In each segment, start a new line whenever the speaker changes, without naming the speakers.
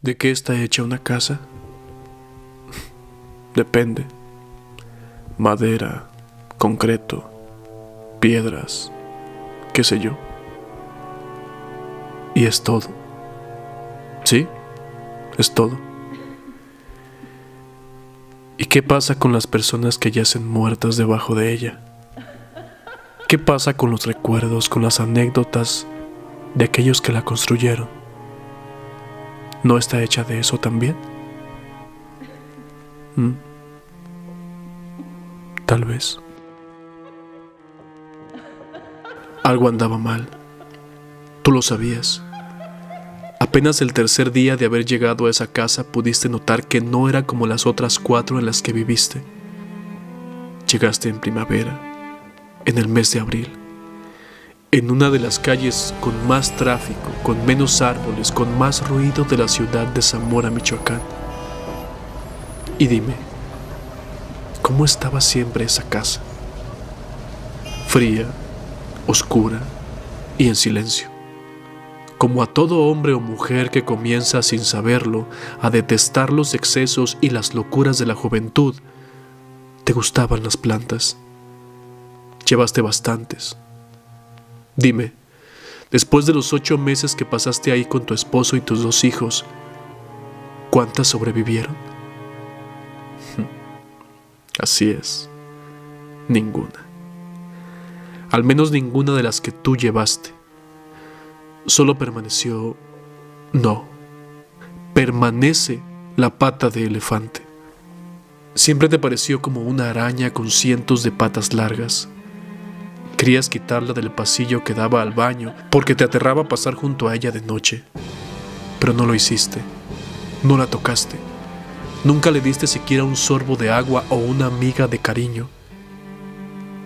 ¿De qué está hecha una casa? Depende. Madera, concreto, piedras, qué sé yo. Y es todo. Sí, es todo. ¿Y qué pasa con las personas que yacen muertas debajo de ella? ¿Qué pasa con los recuerdos, con las anécdotas de aquellos que la construyeron? ¿No está hecha de eso también? Tal vez. Algo andaba mal. Tú lo sabías. Apenas el tercer día de haber llegado a esa casa pudiste notar que no era como las otras 4 en las que viviste. Llegaste en primavera, en el mes de abril, en una de las calles con más tráfico, con menos árboles, con más ruido de la ciudad de Zamora, Michoacán. Y dime, ¿cómo estaba siempre esa casa? Fría, oscura y en silencio. Como a todo hombre o mujer que comienza sin saberlo a detestar los excesos y las locuras de la juventud, te gustaban las plantas. Llevaste bastantes. Dime, después de los 8 meses que pasaste ahí con tu esposo y tus 2 hijos, ¿cuántas sobrevivieron? Así es, ninguna. Al menos ninguna de las que tú llevaste. Solo permanece la pata de elefante. Siempre te pareció como una araña con cientos de patas largas. Querías quitarla del pasillo que daba al baño porque te aterraba pasar junto a ella de noche. Pero no lo hiciste, no la tocaste. Nunca le diste siquiera un sorbo de agua o una miga de cariño.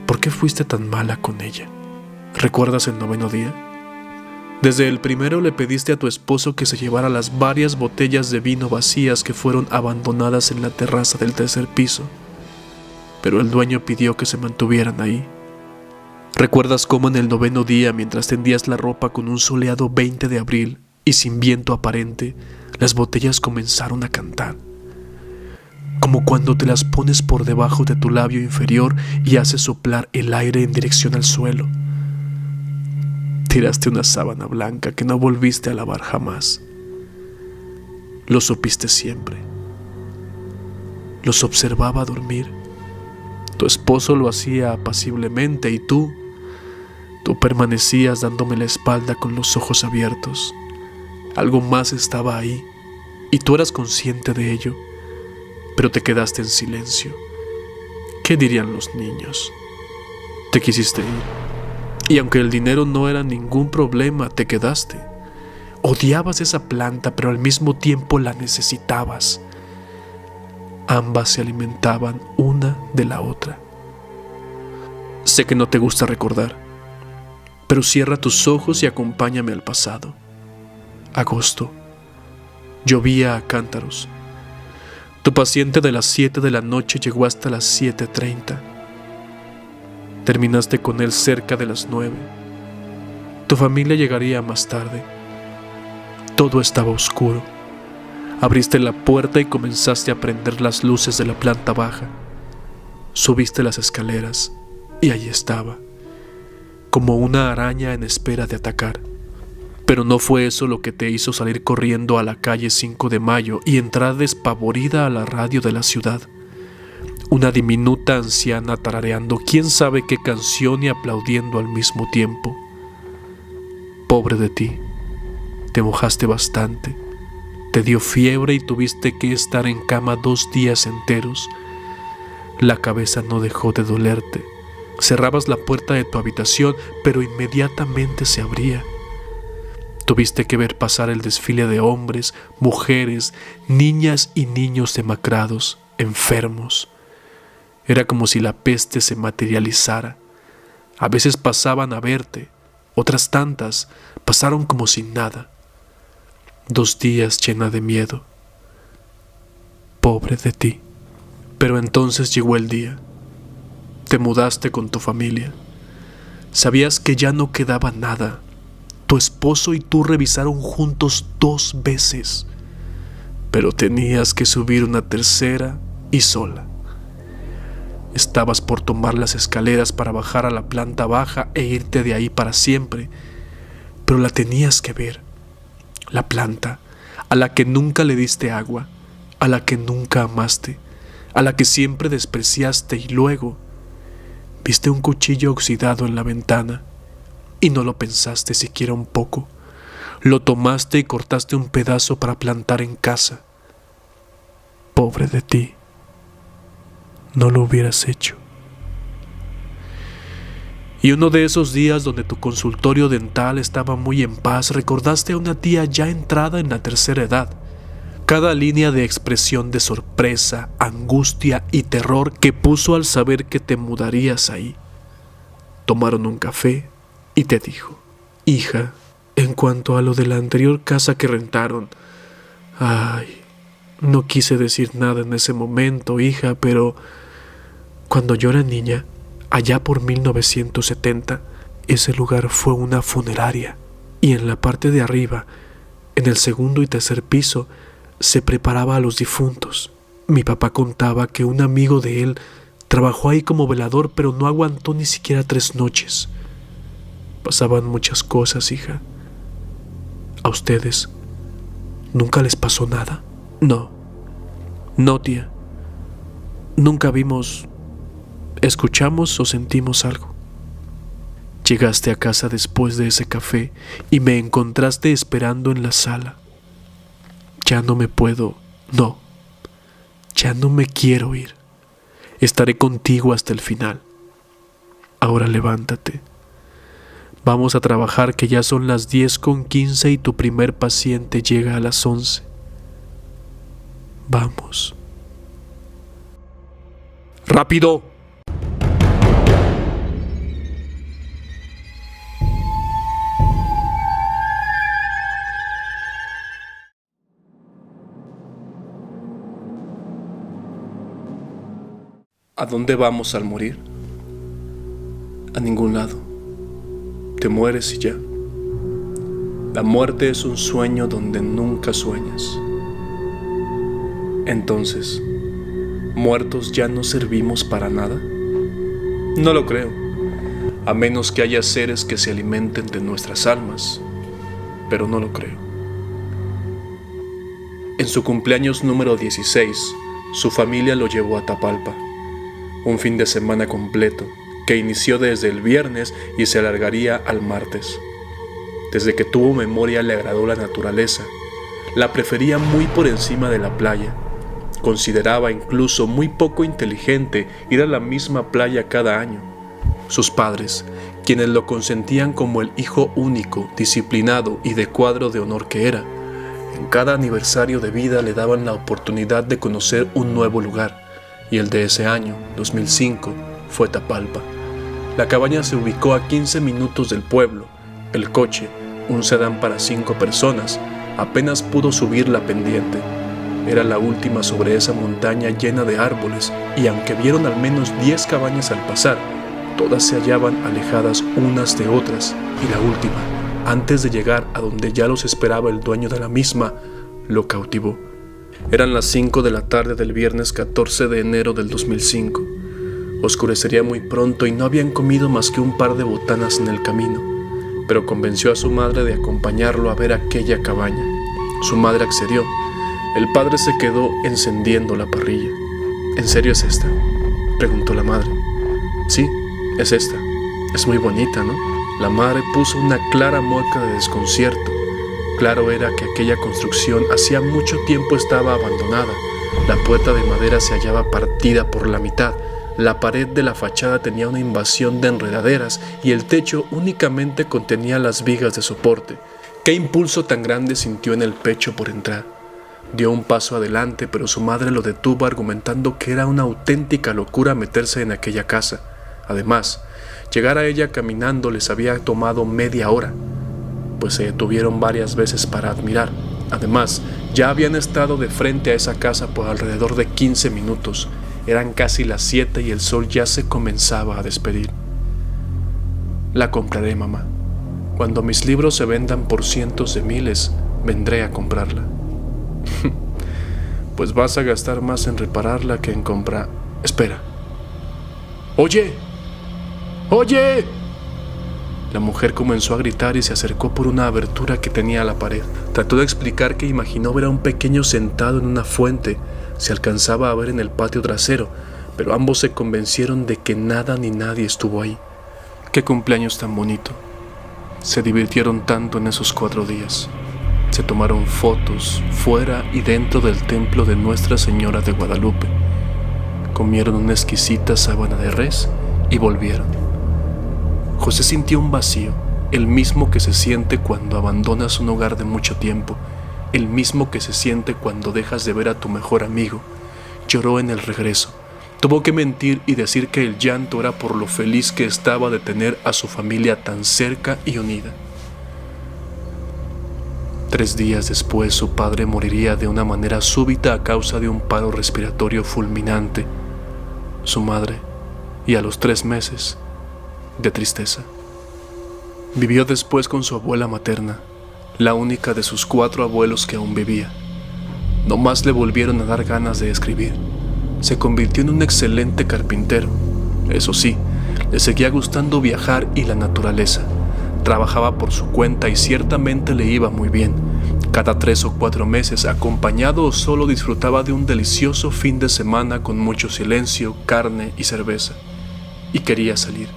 ¿Por qué fuiste tan mala con ella? ¿Recuerdas el 9º día? Desde el primero le pediste a tu esposo que se llevara las varias botellas de vino vacías que fueron abandonadas en la terraza del 3er piso, pero el dueño pidió que se mantuvieran ahí. ¿Recuerdas cómo en el 9º día, mientras tendías la ropa con un soleado 20 de abril y sin viento aparente, las botellas comenzaron a cantar? Como cuando te las pones por debajo de tu labio inferior y haces soplar el aire en dirección al suelo. Tiraste una sábana blanca que no volviste a lavar jamás. Lo supiste siempre. Los observaba dormir. Tu esposo lo hacía apaciblemente y tú permanecías dándome la espalda con los ojos abiertos. Algo más estaba ahí y tú eras consciente de ello, pero te quedaste en silencio. ¿Qué dirían los niños? Te quisiste ir. Y aunque el dinero no era ningún problema, te quedaste. Odiabas esa planta, pero al mismo tiempo la necesitabas. Ambas se alimentaban una de la otra. Sé que no te gusta recordar, pero cierra tus ojos y acompáñame al pasado. Agosto. Llovía a cántaros. Tu paciente de las 7 de la noche llegó hasta las 7:30. Terminaste con él cerca de las 9. Tu familia llegaría más tarde. Todo estaba oscuro. Abriste la puerta y comenzaste a prender las luces de la planta baja. Subiste las escaleras y allí estaba, como una araña en espera de atacar. Pero no fue eso lo que te hizo salir corriendo a la calle 5 de Mayo y entrar despavorida a la radio de la ciudad. Una diminuta anciana tarareando quién sabe qué canción y aplaudiendo al mismo tiempo. Pobre de ti, te mojaste bastante, te dio fiebre y tuviste que estar en cama 2 días enteros. La cabeza no dejó de dolerte. Cerrabas la puerta de tu habitación, pero inmediatamente se abría. Tuviste que ver pasar el desfile de hombres, mujeres, niñas y niños demacrados, enfermos. Era como si la peste se materializara. A veces pasaban a verte, otras tantas pasaron como sin nada. 2 días llena de miedo. Pobre de ti. Pero entonces llegó el día. Te mudaste con tu familia. Sabías que ya no quedaba nada. Tu esposo y tú revisaron juntos 2 veces. pero tenías que subir una tercera y sola. Estabas por tomar las escaleras para bajar a la planta baja e irte de ahí para siempre, pero la tenías que ver, la planta a la que nunca le diste agua, a la que nunca amaste, a la que siempre despreciaste, y luego viste un cuchillo oxidado en la ventana y no lo pensaste siquiera un poco. Lo tomaste y cortaste un pedazo para plantar en casa. Pobre de ti, no lo hubieras hecho. Y uno de esos días donde tu consultorio dental estaba muy en paz, recordaste a una tía ya entrada en la tercera edad. Cada línea de expresión de sorpresa, angustia y terror que puso al saber que te mudarías ahí. Tomaron un café y te dijo: hija, en cuanto a lo de la anterior casa que rentaron, no quise decir nada en ese momento, hija, pero cuando yo era niña, allá por 1970, ese lugar fue una funeraria, y en la parte de arriba, en el segundo y tercer piso, se preparaba a los difuntos. Mi papá contaba que un amigo de él trabajó ahí como velador, pero no aguantó ni siquiera 3 noches. Pasaban muchas cosas, hija. ¿A ustedes nunca les pasó nada? No, tía. Nunca vimos, escuchamos o sentimos algo. Llegaste a casa después de ese café y me encontraste esperando en la sala. Ya no me quiero ir. Estaré contigo hasta el final. Ahora levántate. Vamos a trabajar, que ya son las 10:15 y tu primer paciente llega a las 11. Vamos. ¡Rápido! ¿A dónde vamos al morir? A ningún lado. Te mueres y ya. La muerte es un sueño donde nunca sueñas. Entonces, ¿muertos ya no servimos para nada? No lo creo, a menos que haya seres que se alimenten de nuestras almas, pero no lo creo. En su cumpleaños número 16, su familia lo llevó a Tapalpa. Un fin de semana completo, que inició desde el viernes y se alargaría al martes. Desde que tuvo memoria le agradó la naturaleza. La prefería muy por encima de la playa. Consideraba incluso muy poco inteligente ir a la misma playa cada año. Sus padres, quienes lo consentían como el hijo único, disciplinado y de cuadro de honor que era, en cada aniversario de vida le daban la oportunidad de conocer un nuevo lugar. Y el de ese año, 2005, fue Tapalpa. La cabaña se ubicó a 15 minutos del pueblo. El coche, un sedán para 5 personas, apenas pudo subir la pendiente. Era la última sobre esa montaña llena de árboles, y aunque vieron al menos 10 cabañas al pasar, todas se hallaban alejadas unas de otras, y la última, antes de llegar a donde ya los esperaba el dueño de la misma, lo cautivó. Eran las 5 de la tarde del viernes 14 de enero del 2005. Oscurecería muy pronto y no habían comido más que un par de botanas en el camino, pero convenció a su madre de acompañarlo a ver aquella cabaña. Su madre accedió. El padre se quedó encendiendo la parrilla. ¿En serio es esta?, preguntó la madre. Sí, es esta. Es muy bonita, ¿no? La madre puso una clara mueca de desconcierto. Claro era que aquella construcción hacía mucho tiempo estaba abandonada. La puerta de madera se hallaba partida por la mitad. La pared de la fachada tenía una invasión de enredaderas y el techo únicamente contenía las vigas de soporte. ¿Qué impulso tan grande sintió en el pecho por entrar? Dio un paso adelante, pero su madre lo detuvo argumentando que era una auténtica locura meterse en aquella casa. Además, llegar a ella caminando les había tomado media hora, pues se detuvieron varias veces para admirar. Además, ya habían estado de frente a esa casa por alrededor de 15 minutos. Eran casi las 7 y el sol ya se comenzaba a despedir. La compraré, mamá. Cuando mis libros se vendan por cientos de miles, vendré a comprarla. pues vas a gastar más en repararla que en comprar. Espera. ¡Oye! ¡Oye! La mujer comenzó a gritar y se acercó por una abertura que tenía a la pared. Trató de explicar que imaginó ver a un pequeño sentado en una fuente. Se alcanzaba a ver en el patio trasero, pero ambos se convencieron de que nada ni nadie estuvo ahí. ¡Qué cumpleaños tan bonito! Se divirtieron tanto en esos 4 días. Se tomaron fotos fuera y dentro del templo de Nuestra Señora de Guadalupe. Comieron una exquisita sábana de res y volvieron. José sintió un vacío, el mismo que se siente cuando abandonas un hogar de mucho tiempo, el mismo que se siente cuando dejas de ver a tu mejor amigo. Lloró en el regreso. Tuvo que mentir y decir que el llanto era por lo feliz que estaba de tener a su familia tan cerca y unida. 3 días después, su padre moriría de una manera súbita a causa de un paro respiratorio fulminante. Su madre, y a los 3 meses, de tristeza. Vivió después con su abuela materna, la única de sus 4 abuelos que aún vivía. No más le volvieron a dar ganas de escribir. Se convirtió en un excelente carpintero. Eso sí, le seguía gustando viajar y la naturaleza. Trabajaba por su cuenta y ciertamente le iba muy bien. Cada 3 o 4 meses, acompañado o solo, disfrutaba de un delicioso fin de semana con mucho silencio, carne y cerveza. Y quería salir,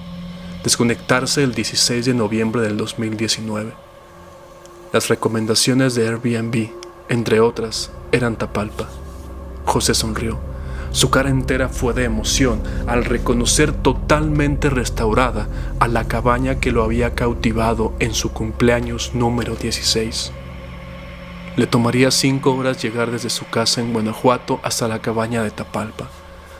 desconectarse el 16 de noviembre del 2019. Las recomendaciones de Airbnb, entre otras, eran Tapalpa. José sonrió. Su cara entera fue de emoción al reconocer totalmente restaurada a la cabaña que lo había cautivado en su cumpleaños número 16. Le tomaría 5 horas llegar desde su casa en Guanajuato hasta la cabaña de Tapalpa.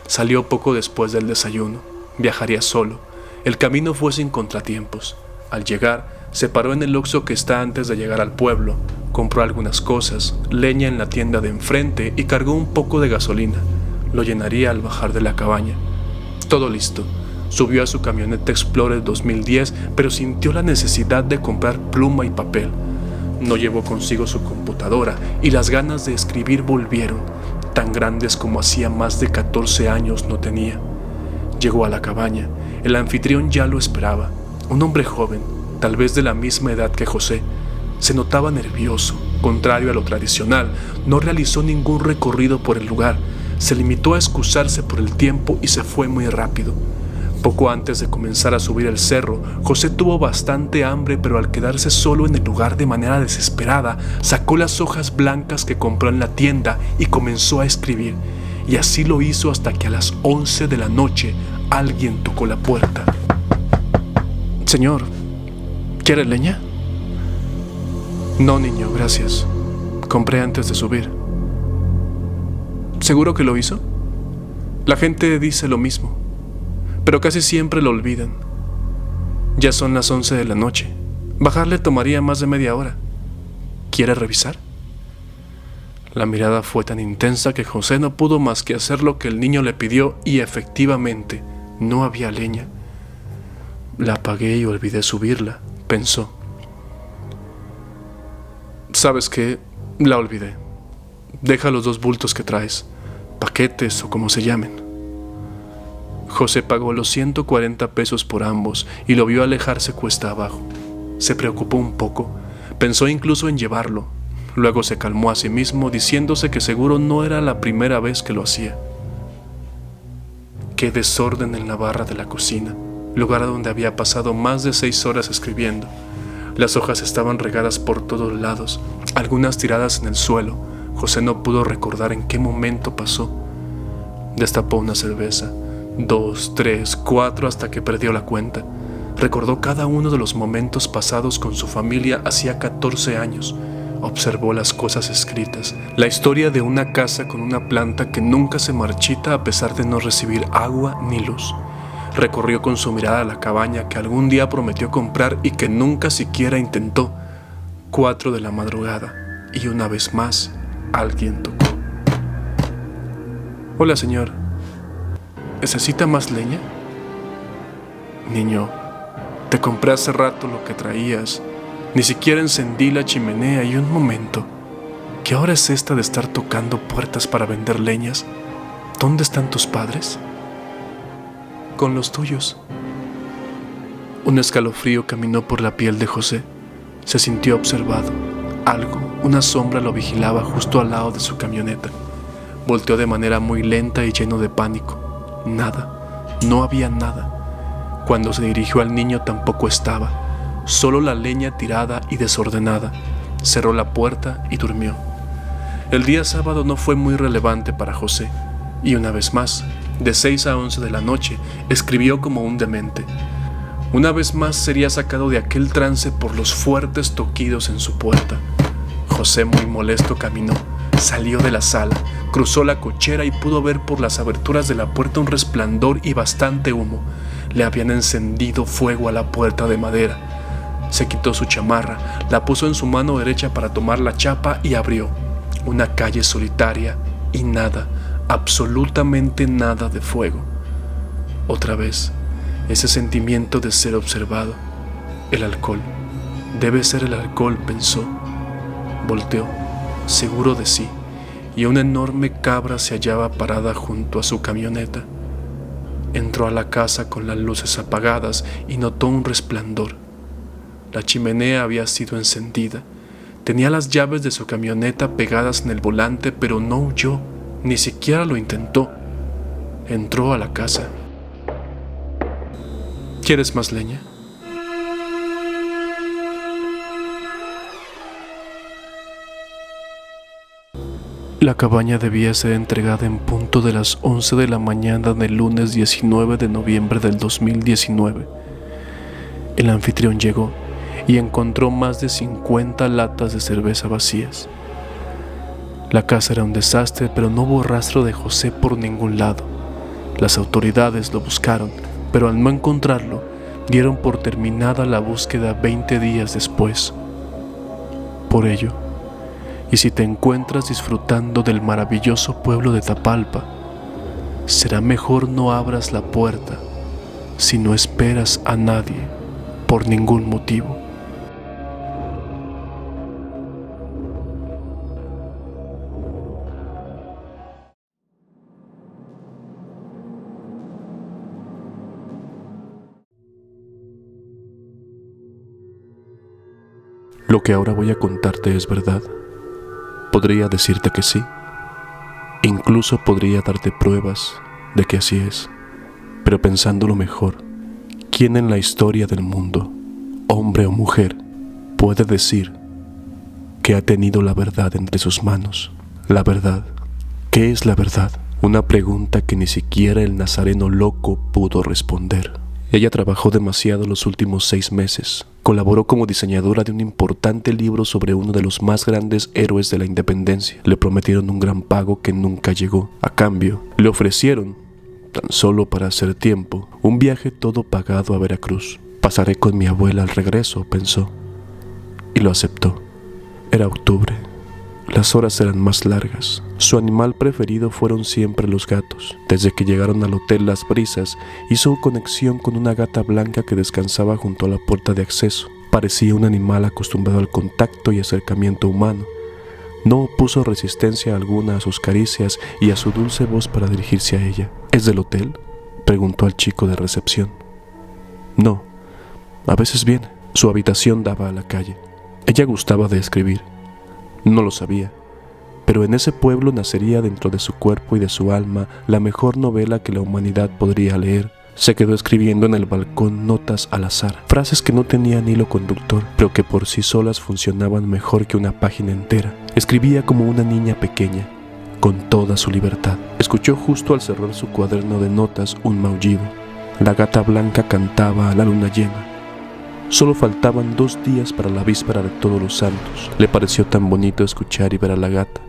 Salió poco después del desayuno. Viajaría solo. El camino fue sin contratiempos. Al llegar, se paró en el Oxxo que está antes de llegar al pueblo. Compró algunas cosas, leña en la tienda de enfrente y cargó un poco de gasolina. Lo llenaría al bajar de la cabaña. Todo listo. Subió a su camioneta Explorer 2010, pero sintió la necesidad de comprar pluma y papel. No llevó consigo su computadora y las ganas de escribir volvieron, tan grandes como hacía más de 14 años no tenía. Llegó a la cabaña. El anfitrión ya lo esperaba. Un hombre joven, tal vez de la misma edad que José. Se notaba nervioso, contrario a lo tradicional. No realizó ningún recorrido por el lugar. Se limitó a excusarse por el tiempo y se fue muy rápido. Poco antes de comenzar a subir el cerro, José tuvo bastante hambre, pero al quedarse solo en el lugar de manera desesperada, sacó las hojas blancas que compró en la tienda y comenzó a escribir. Y así lo hizo hasta que a las 11 de la noche alguien tocó la puerta. «Señor, ¿quiere leña?» «No, niño, gracias. Compré antes de subir». ¿Seguro que lo hizo? La gente dice lo mismo, pero casi siempre lo olvidan. Ya son las 11 de la noche. Bajar le tomaría más de media hora. ¿Quiere revisar? La mirada fue tan intensa que José no pudo más que hacer lo que el niño le pidió y efectivamente no había leña. La apagué y olvidé subirla, pensó. ¿Sabes qué? La olvidé. Deja los 2 bultos que traes, paquetes o como se llamen. José pagó los 140 pesos por ambos y lo vio alejarse cuesta abajo. Se preocupó un poco, pensó incluso en llevarlo. Luego se calmó a sí mismo, diciéndose que seguro no era la primera vez que lo hacía. Qué desorden en la barra de la cocina, lugar donde había pasado más de 6 horas escribiendo. Las hojas estaban regadas por todos lados, algunas tiradas en el suelo. José no pudo recordar en qué momento pasó. Destapó una cerveza, 2, 3, 4, hasta que perdió la cuenta. Recordó cada uno de los momentos pasados con su familia hacía 14 años. Observó las cosas escritas, la historia de una casa con una planta que nunca se marchita a pesar de no recibir agua ni luz. Recorrió con su mirada la cabaña que algún día prometió comprar y que nunca siquiera intentó. 4 de la madrugada, y una vez más, alguien tocó. «Hola, señor. ¿Necesita más leña?» «Niño, te compré hace rato lo que traías. Ni siquiera encendí la chimenea y un momento». ¿Qué hora es esta de estar tocando puertas para vender leñas? ¿Dónde están tus padres? Con los tuyos. Un escalofrío caminó por la piel de José. Se sintió observado. Algo, una sombra lo vigilaba justo al lado de su camioneta. Volteó de manera muy lenta y lleno de pánico. Nada, no había nada. Cuando se dirigió al niño tampoco estaba. Solo la leña tirada y desordenada. Cerró la puerta y durmió. El día sábado no fue muy relevante para José. Y una vez más, de 6 a 11 de la noche, escribió como un demente. Una vez más sería sacado de aquel trance por los fuertes toquidos en su puerta. José, muy molesto, caminó, salió de la sala, cruzó la cochera y pudo ver por las aberturas de la puerta un resplandor y bastante humo. Le habían encendido fuego a la puerta de madera. Se quitó su chamarra, la puso en su mano derecha para tomar la chapa y abrió. Una calle solitaria y nada, absolutamente nada de fuego. Otra vez, ese sentimiento de ser observado. El alcohol. Debe ser el alcohol, pensó. Volteó, seguro de sí, y una enorme cabra se hallaba parada junto a su camioneta. Entró a la casa con las luces apagadas y notó un resplandor. La chimenea había sido encendida. Tenía las llaves de su camioneta pegadas en el volante, pero no huyó, ni siquiera lo intentó. Entró a la casa. ¿Quieres más leña? La cabaña debía ser entregada en punto de las 11 de la mañana del lunes 19 de noviembre del 2019. El anfitrión llegó y encontró más de 50 latas de cerveza vacías. La casa era un desastre, pero no hubo rastro de José por ningún lado. Las autoridades lo buscaron, pero al no encontrarlo, dieron por terminada la búsqueda 20 días después. Por ello, y si te encuentras disfrutando del maravilloso pueblo de Tapalpa, será mejor no abras la puerta si no esperas a nadie por ningún motivo. Lo que ahora voy a contarte es verdad. Podría decirte que sí. Incluso podría darte pruebas de que así es. Pero pensándolo mejor, ¿quién en la historia del mundo, hombre o mujer, puede decir que ha tenido la verdad entre sus manos? La verdad. ¿Qué es la verdad? Una pregunta que ni siquiera el nazareno loco pudo responder. Ella trabajó demasiado los últimos 6 meses. Colaboró como diseñadora de un importante libro sobre uno de los más grandes héroes de la independencia. Le prometieron un gran pago que nunca llegó. A cambio, le ofrecieron, tan solo para hacer tiempo, un viaje todo pagado a Veracruz. Pasaré con mi abuela al regreso, pensó. Y lo aceptó. Era octubre. Las horas eran más largas. Su animal preferido fueron siempre los gatos. Desde que llegaron al hotel Las Brisas, hizo conexión con una gata blanca que descansaba junto a la puerta de acceso. Parecía un animal acostumbrado al contacto y acercamiento humano. No opuso resistencia alguna a sus caricias y a su dulce voz para dirigirse a ella. ¿Es del hotel?, preguntó al chico de recepción. No, a veces viene. Su habitación daba a la calle. Ella gustaba de escribir. No lo sabía, pero en ese pueblo nacería dentro de su cuerpo y de su alma la mejor novela que la humanidad podría leer. Se quedó escribiendo en el balcón notas al azar, frases que no tenían hilo conductor, pero que por sí solas funcionaban mejor que una página entera. Escribía como una niña pequeña, con toda su libertad. Escuchó justo al cerrar su cuaderno de notas un maullido. La gata blanca cantaba a la luna llena. Solo faltaban 2 días para la víspera de Todos los Santos. Le pareció tan bonito escuchar y ver a la gata,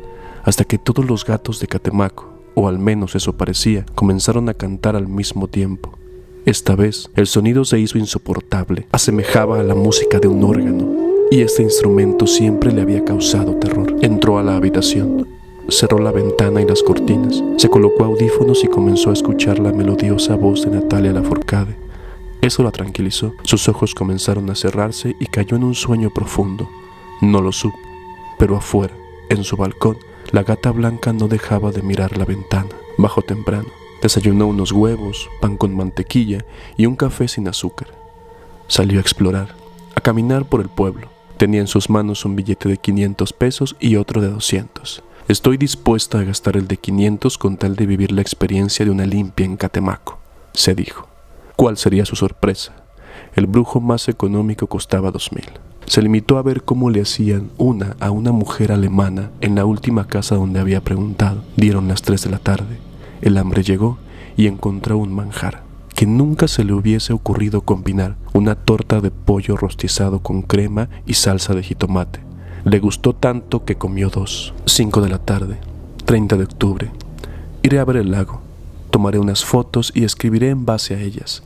hasta que todos los gatos de Catemaco, o al menos eso parecía, comenzaron a cantar al mismo tiempo. Esta vez, el sonido se hizo insoportable, asemejaba a la música de un órgano, y este instrumento siempre le había causado terror. Entró a la habitación, cerró la ventana y las cortinas, se colocó audífonos y comenzó a escuchar la melodiosa voz de Natalia Lafourcade. Eso la tranquilizó. Sus ojos comenzaron a cerrarse y cayó en un sueño profundo. No lo supo, pero afuera, En su balcón, la gata blanca no dejaba de mirar la ventana. Bajó temprano. Desayunó unos huevos, pan con mantequilla y un café sin azúcar. Salió a explorar, a caminar por el pueblo. Tenía en sus manos un billete de 500 pesos y otro de 200. Estoy dispuesta a gastar el de 500 con tal de vivir la experiencia de una limpia en Catemaco, se dijo. ¿Cuál sería su sorpresa? El brujo más económico costaba 2000. Se limitó a ver cómo le hacían una a una mujer alemana en la última casa donde había preguntado. Dieron las 3 de la tarde. El hambre llegó y encontró un manjar que nunca se le hubiese ocurrido combinar: una torta de pollo rostizado con crema y salsa de jitomate. Le gustó tanto que comió 2. 5 de la tarde, 30 de octubre. Iré a ver el lago. Tomaré unas fotos y escribiré en base a ellas.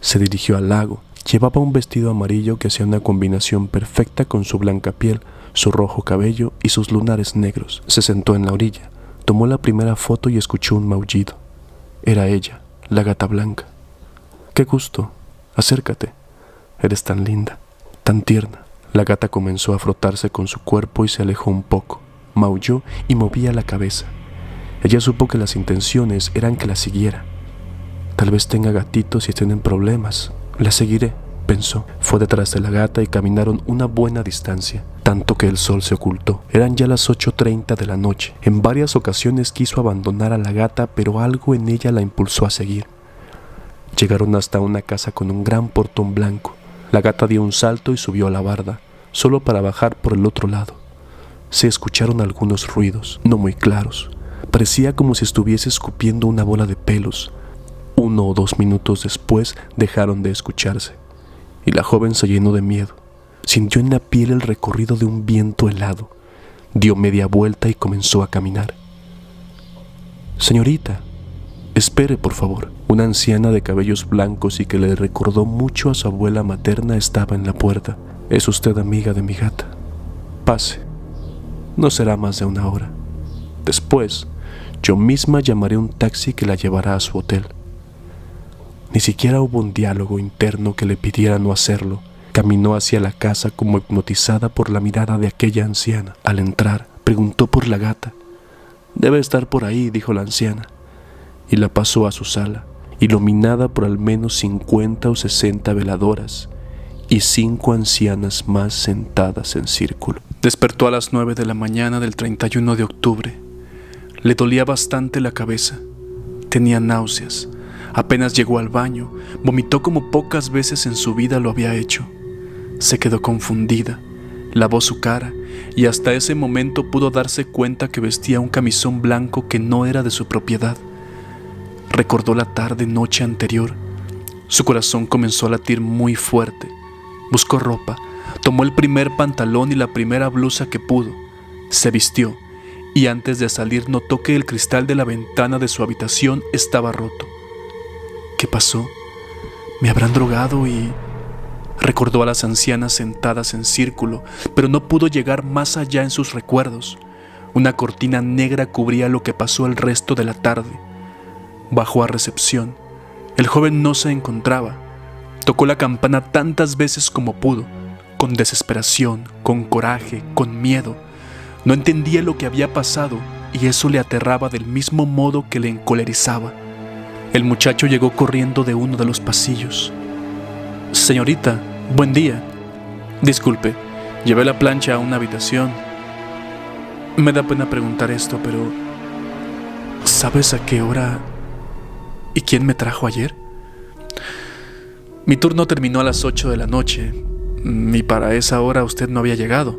Se dirigió al lago. Llevaba un vestido amarillo que hacía una combinación perfecta con su blanca piel, su rojo cabello y sus lunares negros. Se sentó en la orilla, tomó la primera foto y escuchó un maullido. Era ella, la gata blanca. ¡Qué gusto! Acércate. Eres tan linda, tan tierna. La gata comenzó a frotarse con su cuerpo y se alejó un poco. Maulló y movía la cabeza. Ella supo que las intenciones eran que la siguiera. Tal vez tenga gatitos y tienen problemas. La seguiré, pensó. Fue detrás de la gata y caminaron una buena distancia, tanto que el sol se ocultó. Eran ya las 8:30 de la noche. En varias ocasiones quiso abandonar a la gata, pero algo en ella la impulsó a seguir. Llegaron hasta una casa con un gran portón blanco. La gata dio un salto y subió a la barda, solo para bajar por el otro lado. Se escucharon algunos ruidos, no muy claros. Parecía como si estuviese escupiendo una bola de pelos. 1 o 2 minutos después dejaron de escucharse, y la joven se llenó de miedo. Sintió en la piel el recorrido de un viento helado. Dio media vuelta y comenzó a caminar. «Señorita, espere, por favor». Una anciana de cabellos blancos y que le recordó mucho a su abuela materna estaba en la puerta. «¿Es usted amiga de mi gata? Pase. No será más de 1 hora. Después, yo misma llamaré un taxi que la llevará a su hotel». Ni siquiera hubo un diálogo interno que le pidiera no hacerlo. Caminó hacia la casa como hipnotizada por la mirada de aquella anciana. Al entrar, preguntó por la gata. «Debe estar por ahí», dijo la anciana, y la pasó a su sala, iluminada por al menos 50 o 60 veladoras y 5 ancianas más sentadas en círculo. Despertó a las 9 de la mañana del 31 de octubre. Le dolía bastante la cabeza. Tenía náuseas. Apenas llegó al baño, vomitó como pocas veces en su vida lo había hecho. Se quedó confundida, lavó su cara y hasta ese momento pudo darse cuenta que vestía un camisón blanco que no era de su propiedad. Recordó la tarde-noche anterior. Su corazón comenzó a latir muy fuerte. Buscó ropa, tomó el primer pantalón y la primera blusa que pudo. Se vistió y antes de salir notó que el cristal de la ventana de su habitación estaba roto. ¿Qué pasó? ¿Me habrán drogado y...? Recordó a las ancianas sentadas en círculo, pero no pudo llegar más allá en sus recuerdos. Una cortina negra cubría lo que pasó el resto de la tarde. Bajó a recepción. El joven no se encontraba. Tocó la campana tantas veces como pudo, con desesperación, con coraje, con miedo. No entendía lo que había pasado y eso le aterraba del mismo modo que le encolerizaba. El muchacho llegó corriendo de uno de los pasillos. «Señorita, buen día. Disculpe, llevé la plancha a una habitación. Me da pena preguntar esto, pero ¿sabes a qué hora y quién me trajo ayer? Mi turno terminó a las 8 de la noche y para esa hora usted no había llegado.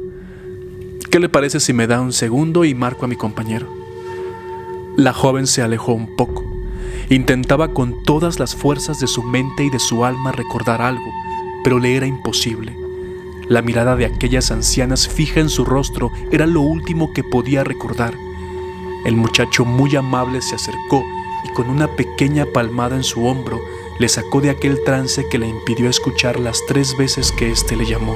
¿Qué le parece si me da un segundo y marco a mi compañero?» La joven se alejó un poco. Intentaba con todas las fuerzas de su mente y de su alma recordar algo, pero le era imposible. La mirada de aquellas ancianas fija en su rostro era lo último que podía recordar. El muchacho muy amable se acercó y con una pequeña palmada en su hombro le sacó de aquel trance que le impidió escuchar las 3 veces que éste le llamó.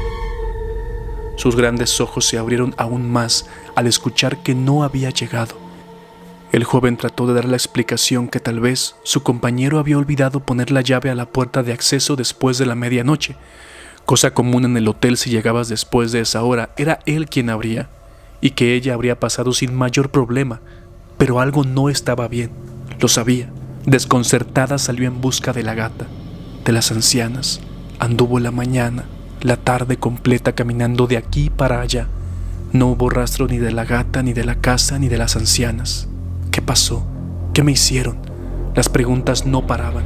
Sus grandes ojos se abrieron aún más al escuchar que no había llegado. El joven trató de dar la explicación que tal vez su compañero había olvidado poner la llave a la puerta de acceso después de la medianoche. Cosa común en el hotel si llegabas después de esa hora, era él quien abría. y que ella habría pasado sin mayor problema, pero algo no estaba bien, lo sabía. Desconcertada salió en busca de la gata, de las ancianas. Anduvo la mañana, la tarde completa caminando de aquí para allá. No hubo rastro ni de la gata, ni de la casa, ni de las ancianas. ¿Qué pasó? ¿Qué me hicieron? Las preguntas no paraban.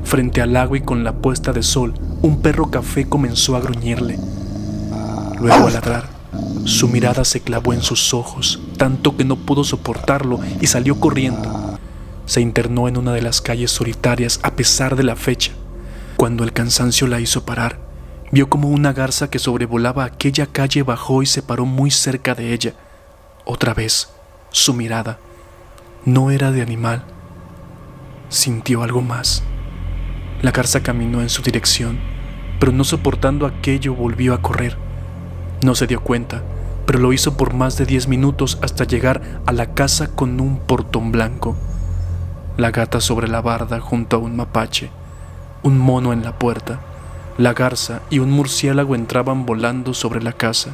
Frente al agua y con la puesta de sol, un perro café comenzó a gruñirle, luego a ladrar. Su mirada se clavó en sus ojos, tanto que no pudo soportarlo y salió corriendo. Se internó en una de las calles solitarias a pesar de la fecha. Cuando el cansancio la hizo parar, vio como una garza que sobrevolaba aquella calle bajó y se paró muy cerca de ella. Otra vez, su mirada no era de animal. Sintió algo más. La garza caminó en su dirección, pero no soportando aquello volvió a correr. No se dio cuenta, pero lo hizo por más de 10 minutos hasta llegar a la casa con un portón blanco. La gata sobre la barda junto a un mapache, un mono en la puerta. La garza y un murciélago entraban volando sobre la casa.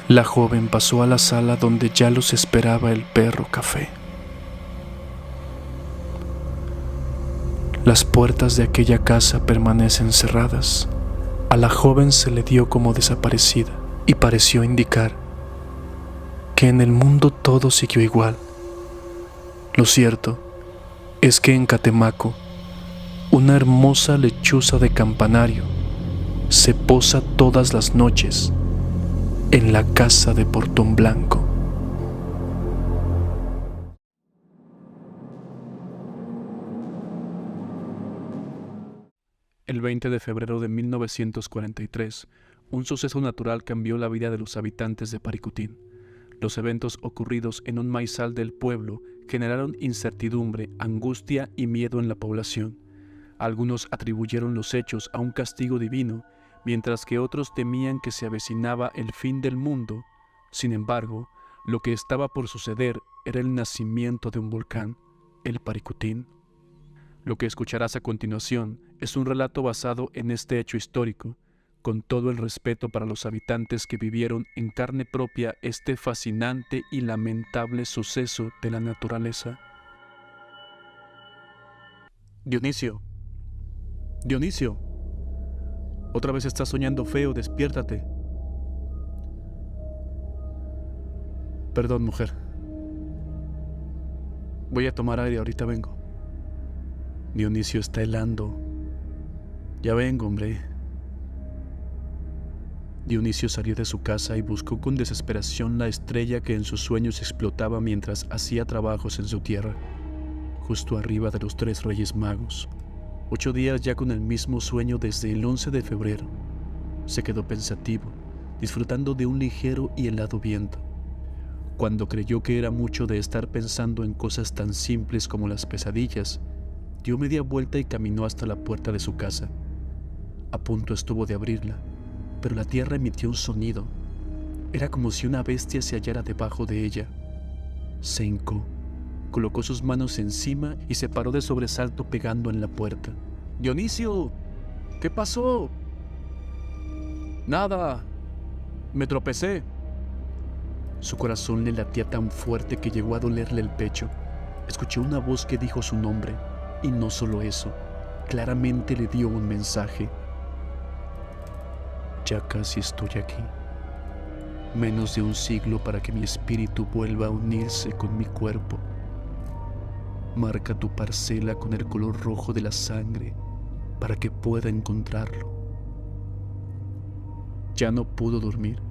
La joven pasó a la sala donde ya los esperaba el perro café. Las puertas de aquella casa permanecen cerradas. A la joven se le dio como desaparecida y pareció indicar que en el mundo todo siguió igual. Lo cierto es que en Catemaco, una hermosa lechuza de campanario se posa todas las noches en la casa de Portón Blanco. El 20 de febrero de 1943, un suceso natural cambió la vida de los habitantes de Paricutín. Los eventos ocurridos en un maizal del pueblo generaron incertidumbre, angustia y miedo en la población. Algunos atribuyeron los hechos a un castigo divino, mientras que otros temían que se avecinaba el fin del mundo. Sin embargo, lo que estaba por suceder era el nacimiento de un volcán, el Paricutín. Lo que escucharás a continuación es un relato basado en este hecho histórico, con todo el respeto para los habitantes que vivieron en carne propia este fascinante y lamentable suceso de la naturaleza. Dionisio, Dionisio, otra vez estás soñando feo, despiértate. Perdón, mujer. Voy a tomar aire, ahorita vengo. Dionisio está helando. Ya vengo, hombre. Dionisio salió de su casa y buscó con desesperación la estrella que en sus sueños explotaba mientras hacía trabajos en su tierra, justo arriba de los 3 Reyes Magos. 8 días ya con el mismo sueño desde el 11 de febrero. Se quedó pensativo, disfrutando de un ligero y helado viento. Cuando creyó que era mucho de estar pensando en cosas tan simples como las pesadillas, dio media vuelta y caminó hasta la puerta de su casa. A punto estuvo de abrirla, pero la tierra emitió un sonido. Era como si una bestia se hallara debajo de ella. Se hincó, colocó sus manos encima y se paró de sobresalto pegando en la puerta. ¡Dionisio! ¿Qué pasó? Nada. Me tropecé. Su corazón le latía tan fuerte que llegó a dolerle el pecho. Escuchó una voz que dijo su nombre. Y no solo eso, claramente le dio un mensaje. Ya casi estoy aquí. Menos de un siglo para que mi espíritu vuelva a unirse con mi cuerpo. Marca tu parcela con el color rojo de la sangre para que pueda encontrarlo. Ya no pudo dormir.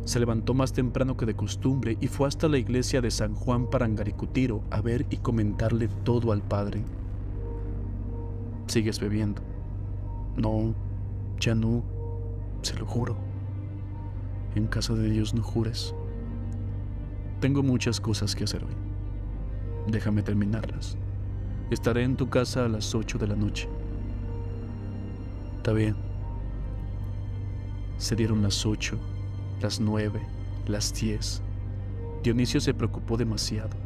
Se levantó más temprano que de costumbre y fue hasta la iglesia de San Juan Parangaricutiro a ver y comentarle todo al padre. ¿Sigues bebiendo? No, ya no, se lo juro. En casa de Dios no jures. Tengo muchas cosas que hacer hoy. Déjame terminarlas. Estaré en tu casa a las 8 de la noche. Está bien. Se dieron las 8, las 9, las 10. Dionisio se preocupó demasiado.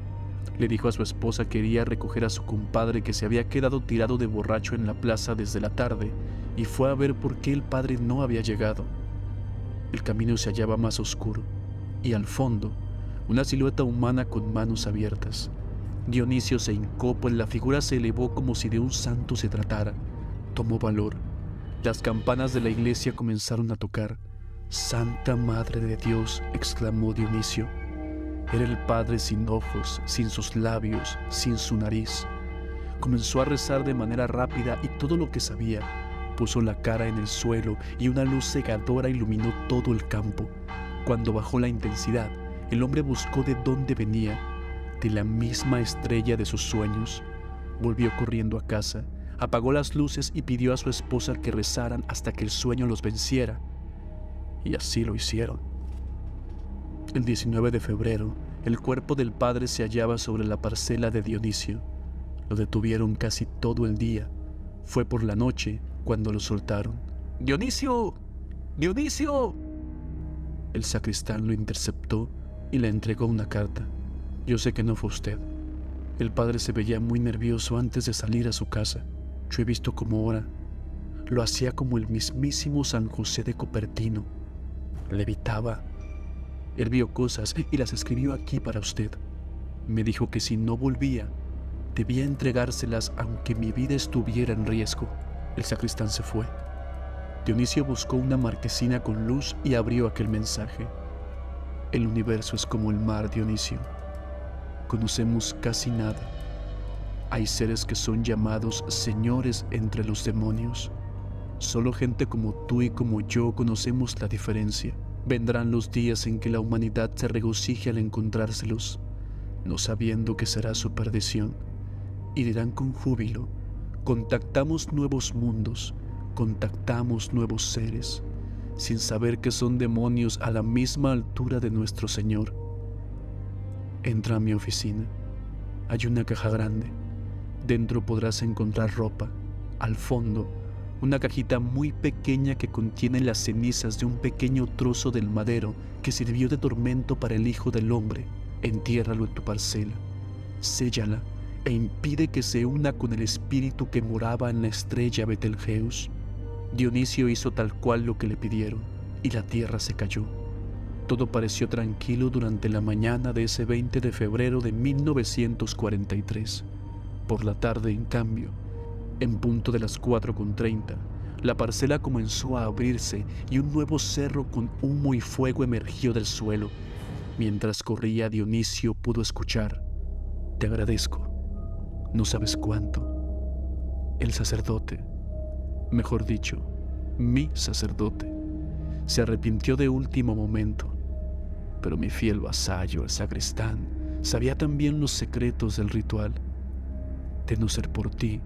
Le dijo a su esposa que iría a recoger a su compadre que se había quedado tirado de borracho en la plaza desde la tarde y fue a ver por qué el padre no había llegado. El camino se hallaba más oscuro
y al fondo, una silueta humana con manos abiertas. Dionisio se hincó, pues la figura se elevó como si de un santo se tratara. Tomó valor. Las campanas de la iglesia comenzaron a tocar. «Santa Madre de Dios», exclamó Dionisio. Era el Padre sin ojos, sin sus labios, sin su nariz. Comenzó a rezar de manera rápida y todo lo que sabía. Puso la cara en el suelo y una luz cegadora iluminó todo el campo. Cuando bajó la intensidad, el hombre buscó de dónde venía, de la misma estrella de sus sueños. Volvió corriendo a casa, apagó las luces y pidió a su esposa que rezaran hasta que el sueño los venciera. Y así lo hicieron. El 19 de febrero, el cuerpo del padre se hallaba sobre la parcela de Dionisio. Lo detuvieron casi todo el día. Fue por la noche cuando lo soltaron. «¡Dionisio! ¡Dionisio!». El sacristán lo interceptó y le entregó una carta. «Yo sé que no fue usted. El padre se veía muy nervioso antes de salir a su casa. Yo he visto cómo ora. Lo hacía como el mismísimo San José de Cupertino. Levitaba. Él vio cosas y las escribió aquí para usted. Me dijo que si no volvía, debía entregárselas aunque mi vida estuviera en riesgo». El sacristán se fue. Dionisio buscó una marquesina con luz y abrió aquel mensaje. «El universo es como el mar, Dionisio. Conocemos casi nada. Hay seres que son llamados señores entre los demonios. Solo gente como tú y como yo conocemos la diferencia. Vendrán los días en que la humanidad se regocije al encontrárselos, no sabiendo que será su perdición, y dirán con júbilo: contactamos nuevos mundos, contactamos nuevos seres, sin saber que son demonios a la misma altura de nuestro Señor. Entra a mi oficina. Hay una caja grande. Dentro podrás encontrar ropa. Al fondo, una cajita muy pequeña que contiene las cenizas de un pequeño trozo del madero que sirvió de tormento para el Hijo del Hombre. Entiérralo en tu parcela. Séllala e impide que se una con el espíritu que moraba en la estrella Betelgeuse». Dionisio hizo tal cual lo que le pidieron, y la tierra se cayó. Todo pareció tranquilo durante la mañana de ese 20 de febrero de 1943. Por la tarde, en cambio, en punto de las 4:30, la parcela comenzó a abrirse y un nuevo cerro con humo y fuego emergió del suelo. Mientras corría, Dionisio pudo escuchar: «Te agradezco. No sabes cuánto». El sacerdote, mejor dicho, mi sacerdote, se arrepintió de último momento, pero mi fiel vasallo, el sacristán, sabía también los secretos del ritual. De no ser por ti,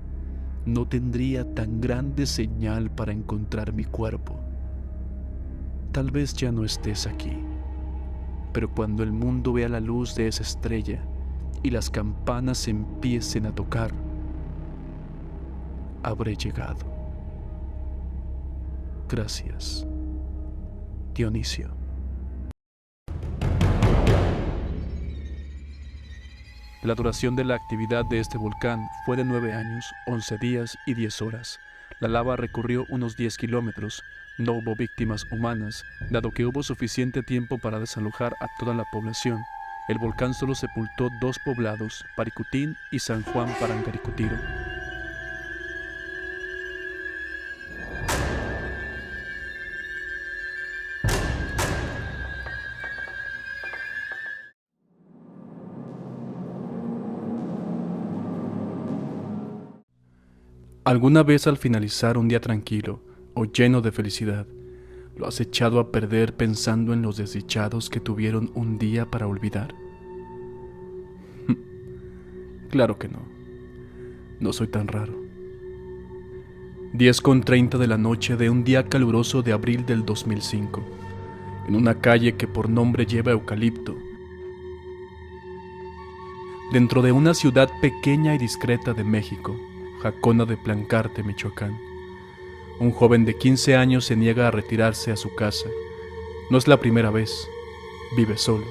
no tendría tan grande señal para encontrar mi cuerpo. Tal vez ya no estés aquí, pero cuando el mundo vea la luz de esa estrella y las campanas empiecen a tocar, habré llegado. Gracias, Dionisio. La duración de la actividad de este volcán fue de 9 años, 11 días y 10 horas. La lava recorrió unos 10 kilómetros. No hubo víctimas humanas, dado que hubo suficiente tiempo para desalojar a toda la población. El volcán solo sepultó 2 poblados, Paricutín y San Juan Parangaricutiro. ¿Alguna vez al finalizar un día tranquilo o lleno de felicidad, lo has echado a perder pensando en los desdichados que tuvieron un día para olvidar? Claro que no. No soy tan raro. 10:30 de la noche de un día caluroso de abril del 2005, en una calle que por nombre lleva Eucalipto, dentro de una ciudad pequeña y discreta de México, Jacona de Plancarte, Michoacán. Un joven de 15 años se niega a retirarse a su casa. No es la primera vez. Vive solo.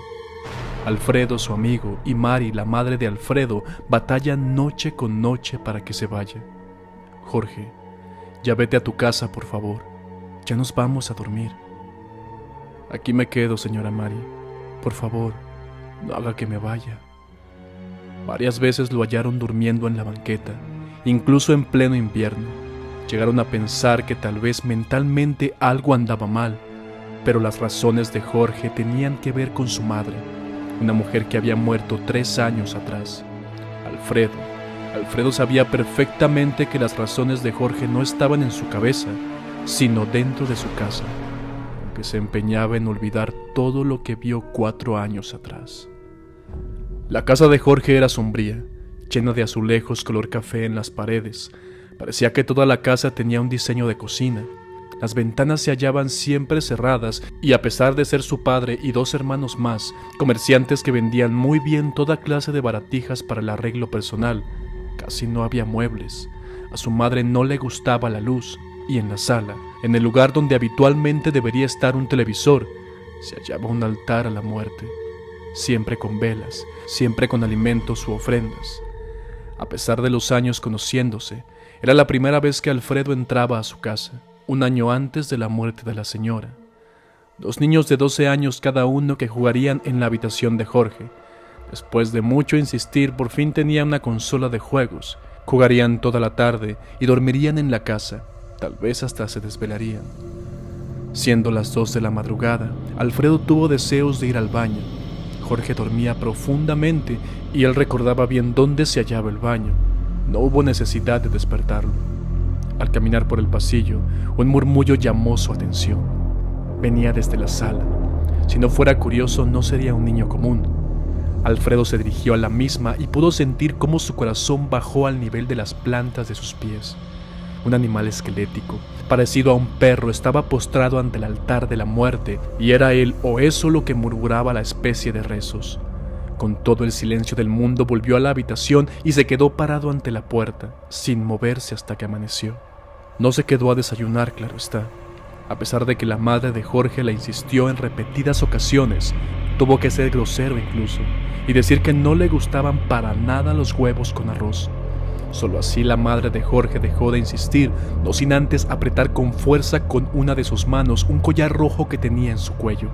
Alfredo, su amigo, y Mari, la madre de Alfredo, batallan noche con noche para que se vaya. «Jorge, ya vete a tu casa, por favor. Ya nos vamos a dormir». «Aquí me quedo, señora Mari.
Por favor, no haga que me vaya. Varias veces lo hallaron durmiendo en la banqueta, incluso en pleno invierno. Llegaron a pensar que tal vez mentalmente algo andaba mal, pero las razones de Jorge tenían que ver con su madre, una mujer que había muerto 3 años atrás. Alfredo sabía perfectamente que las razones de Jorge no estaban en su cabeza, sino dentro de su casa, que se empeñaba en olvidar todo lo que vio 4 años atrás. La casa de Jorge era sombría, llena de azulejos color café en las paredes. Parecía que toda la casa tenía un diseño de cocina. Las ventanas se hallaban siempre cerradas y, a pesar de ser su padre y 2 hermanos más, comerciantes que vendían muy bien toda clase de baratijas para el arreglo personal, casi no había muebles. A su madre no le gustaba la luz y en la sala, en el lugar donde habitualmente debería estar un televisor, se hallaba un altar a la muerte, siempre con velas, siempre con alimentos u ofrendas. A pesar de los años conociéndose, era la primera vez que Alfredo entraba a su casa, un año antes de la muerte de la señora. 2 niños de 12 años cada uno que jugarían en la habitación de Jorge. Después de mucho insistir, por fin tenía una consola de juegos. Jugarían toda la tarde y dormirían en la casa, tal vez hasta se desvelarían. Siendo las 2 de la madrugada, Alfredo tuvo deseos de ir al baño. Jorge dormía profundamente y él recordaba bien dónde se hallaba el baño. No hubo necesidad de despertarlo. Al caminar por el pasillo, un murmullo llamó su atención. Venía desde la sala. Si no fuera curioso, no sería un niño común. Alfredo se dirigió a la misma y pudo sentir cómo su corazón bajó al nivel de las plantas de sus pies. Un animal esquelético, parecido a un perro, estaba postrado ante el altar de la muerte, y era él o eso lo que murmuraba la especie de rezos. Con todo el silencio del mundo volvió a la habitación y se quedó parado ante la puerta, sin moverse hasta que amaneció. No se quedó a desayunar, claro está. A pesar de que la madre de Jorge le insistió en repetidas ocasiones, tuvo que ser grosero incluso, y decir que no le gustaban para nada los huevos con arroz. Solo así la madre de Jorge dejó de insistir, no sin antes apretar con fuerza con una de sus manos un collar rojo que tenía en su cuello.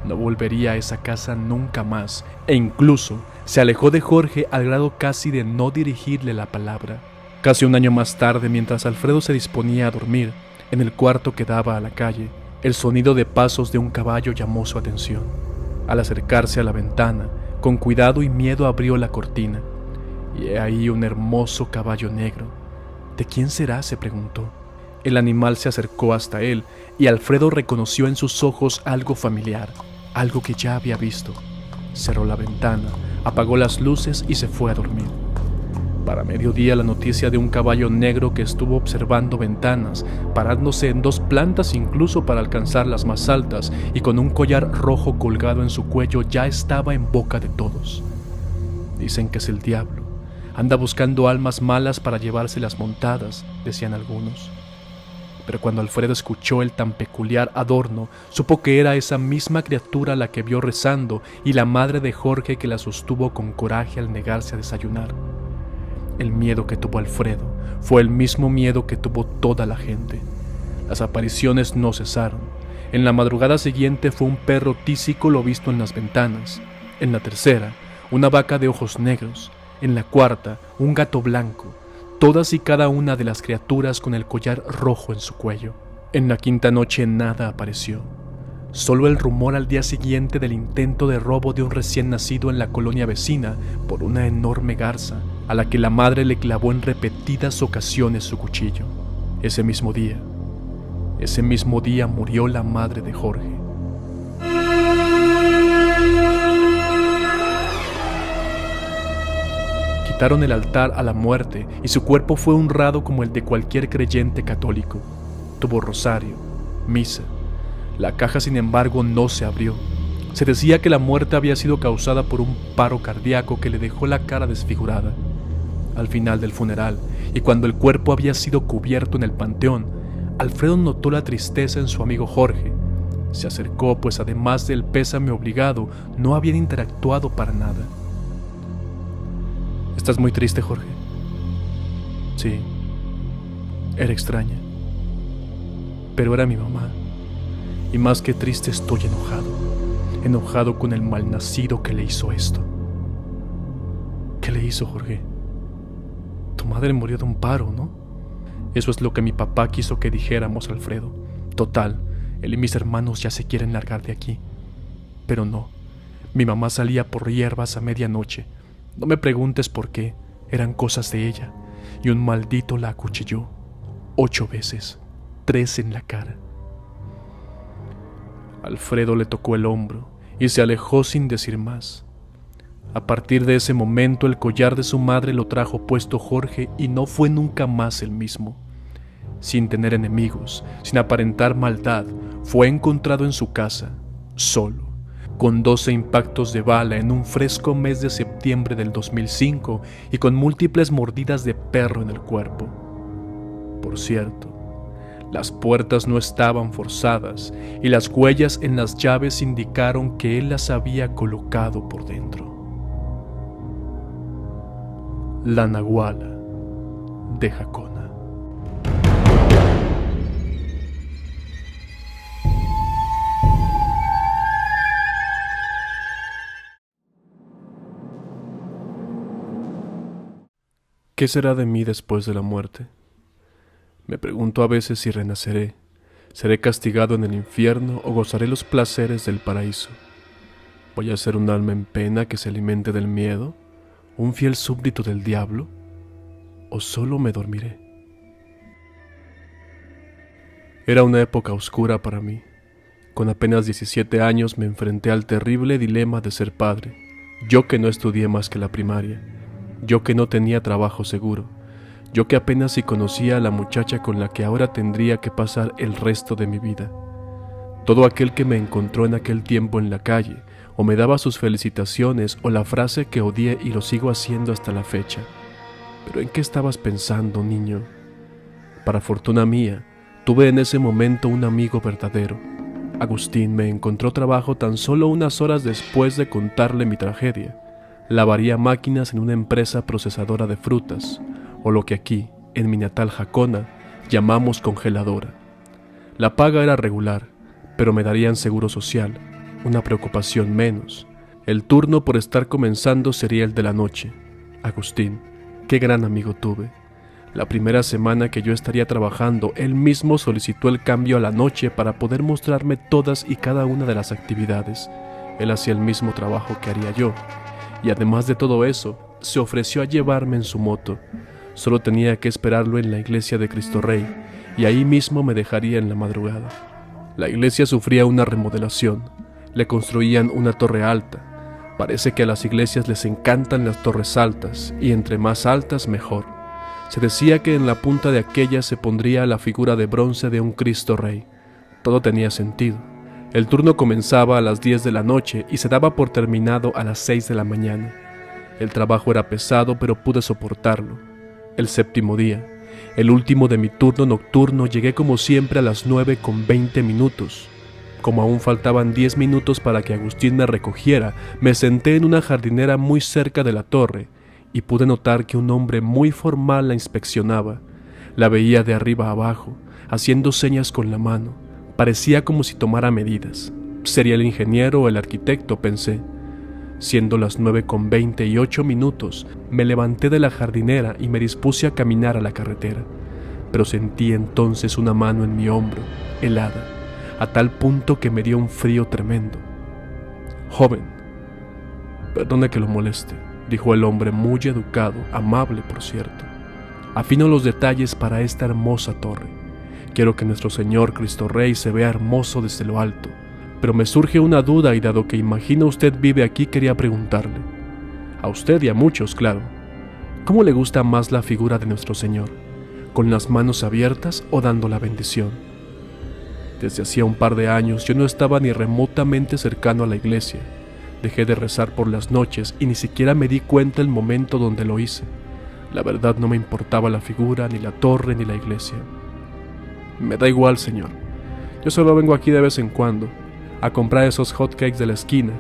No volvería a esa casa nunca más, e incluso se alejó de Jorge al grado casi de no dirigirle la palabra. Casi un año más tarde, mientras Alfredo se disponía a dormir, en el cuarto que daba a la calle, el sonido de pasos de un caballo llamó su atención. Al acercarse a la ventana, con cuidado y miedo abrió la cortina, y he ahí un hermoso caballo negro. ¿De quién será?, se preguntó. El animal se acercó hasta él, y Alfredo reconoció en sus ojos algo familiar, algo que ya había visto. Cerró la ventana, apagó las luces y se fue a dormir. Para mediodía, la noticia de un caballo negro que estuvo observando ventanas, parándose en 2 plantas incluso para alcanzar las más altas, y con un collar rojo colgado en su cuello, ya estaba en boca de todos. Dicen que es el diablo. Anda buscando almas malas para llevárselas montadas, decían algunos. Pero cuando Alfredo escuchó el tan peculiar adorno, supo que era esa misma criatura la que vio rezando y la madre de Jorge que la sostuvo con coraje al negarse a desayunar. El miedo que tuvo Alfredo fue el mismo miedo que tuvo toda la gente. Las apariciones no cesaron. En la madrugada siguiente fue un perro tísico lo visto en las ventanas. En la tercera, una vaca de ojos negros. En la cuarta, un gato blanco. Todas y cada una de las criaturas con el collar rojo en su cuello. En la quinta noche nada apareció. Solo el rumor al día siguiente del intento de robo de un recién nacido en la colonia vecina por una enorme garza, a la que la madre le clavó en repetidas ocasiones su cuchillo. Ese mismo día murió la madre de Jorge. Quitaron el altar a la muerte y su cuerpo fue honrado como el de cualquier creyente católico. Tuvo rosario, misa. La caja, sin embargo, no se abrió. Se decía que la muerte había sido causada por un paro cardíaco que le dejó la cara desfigurada. Al final del funeral, y cuando el cuerpo había sido cubierto en el panteón, Alfredo notó la tristeza en su amigo Jorge. Se acercó, pues además del pésame obligado, no habían interactuado para nada. ¿Estás muy triste, Jorge? Sí, era extraña, pero era mi mamá. Y más que triste, estoy enojado. enojado con el malnacido que le hizo esto. ¿Qué le hizo, Jorge? Tu madre murió de un paro, ¿no? Eso es lo que mi papá quiso que dijéramos, Alfredo. Total, él y mis hermanos ya se quieren largar de aquí. Pero no, mi mamá salía por hierbas a medianoche. No me preguntes por qué, eran cosas de ella. Y un maldito la acuchilló 8 veces, 3 en la cara. Alfredo le tocó el hombro y se alejó sin decir más. A partir de ese momento el collar de su madre lo trajo puesto Jorge y no fue nunca más el mismo. Sin tener enemigos, sin aparentar maldad, fue encontrado en su casa, solo, con 12 impactos de bala en un fresco mes de septiembre del 2005 y con múltiples mordidas de perro en el cuerpo. Por cierto, las puertas no estaban forzadas y las huellas en las llaves indicaron que él las había colocado por dentro. La Naguala de Jacona. ¿Qué será de mí después de la muerte? Me pregunto a veces si renaceré, seré castigado en el infierno o gozaré los placeres del paraíso. ¿Voy a ser un alma en pena que se alimente del miedo? ¿Un fiel súbdito del diablo? ¿O solo me dormiré? Era una época oscura para mí. Con apenas 17 años me enfrenté al terrible dilema de ser padre. Yo que no estudié más que la primaria. Yo que no tenía trabajo seguro. Yo que apenas si conocía a la muchacha con la que ahora tendría que pasar el resto de mi vida. Todo aquel que me encontró en aquel tiempo en la calle, o me daba sus felicitaciones o la frase que odié y lo sigo haciendo hasta la fecha. ¿Pero en qué estabas pensando, niño? Para fortuna mía, tuve en ese momento un amigo verdadero. Agustín me encontró trabajo tan solo unas horas después de contarle mi tragedia. Lavaría máquinas en una empresa procesadora de frutas, o lo que aquí, en mi natal Jacona, llamamos congeladora. La paga era regular, pero me darían seguro social, una preocupación menos. El turno por estar comenzando sería el de la noche. Agustín, qué gran amigo tuve. La primera semana que yo estaría trabajando, él mismo solicitó el cambio a la noche para poder mostrarme todas y cada una de las actividades. Él hacía el mismo trabajo que haría yo. Y además de todo eso, se ofreció a llevarme en su moto. Solo tenía que esperarlo en la iglesia de Cristo Rey, y ahí mismo me dejaría en la madrugada. La iglesia sufría una remodelación. Le construían una torre alta. Parece que a las iglesias les encantan las torres altas, y entre más altas mejor. Se decía que en la punta de aquella se pondría la figura de bronce de un Cristo Rey. Todo tenía sentido. El turno comenzaba a las 10 de la noche y se daba por terminado a las 6 de la mañana. El trabajo era pesado, pero pude soportarlo. El séptimo día, el último de mi turno nocturno, llegué como siempre a las 9:20. Como aún faltaban 10 minutos para que Agustín me recogiera, me senté en una jardinera muy cerca de la torre y pude notar que un hombre muy formal la inspeccionaba. La veía de arriba a abajo, haciendo señas con la mano. Parecía como si tomara medidas. Sería el ingeniero o el arquitecto, pensé. Siendo las 9:28, me levanté de la jardinera y me dispuse a caminar a la carretera. Pero sentí entonces una mano en mi hombro, helada, a tal punto que me dio un frío tremendo. «Joven, perdone que lo moleste», dijo el hombre muy educado, amable por cierto. «Afino los detalles para esta hermosa torre. Quiero que nuestro Señor Cristo Rey se vea hermoso desde lo alto. Pero me surge una duda y dado que imagino usted vive aquí, quería preguntarle. A usted y a muchos, claro. ¿Cómo le gusta más la figura de nuestro Señor? ¿Con las manos abiertas o dando la bendición? Desde hacía un par de años yo no estaba ni remotamente cercano a la iglesia. Dejé de rezar por las noches y ni siquiera me di cuenta el momento donde lo hice. La verdad no me importaba la figura, ni la torre, ni la iglesia. Me da igual, señor. Yo solo vengo aquí de vez en cuando, a comprar esos hotcakes de la esquina.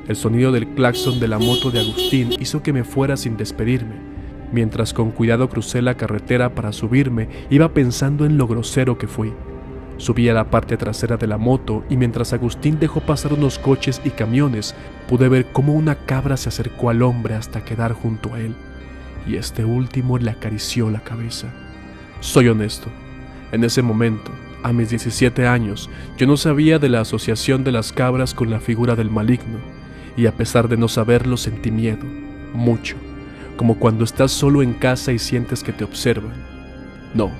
El sonido del claxon de la moto de Agustín hizo que me fuera sin despedirme. Mientras con cuidado crucé la carretera para subirme, iba pensando en lo grosero que fui. Subí a la parte trasera de la moto y mientras Agustín dejó pasar unos coches y camiones, pude ver cómo una cabra se acercó al hombre hasta quedar junto a él, y este último le acarició la cabeza. Soy honesto, en ese momento, a mis 17 años, yo no sabía de la asociación de las cabras con la figura del maligno, y a pesar de no saberlo sentí miedo, mucho, como cuando estás solo en casa y sientes que te observan. No,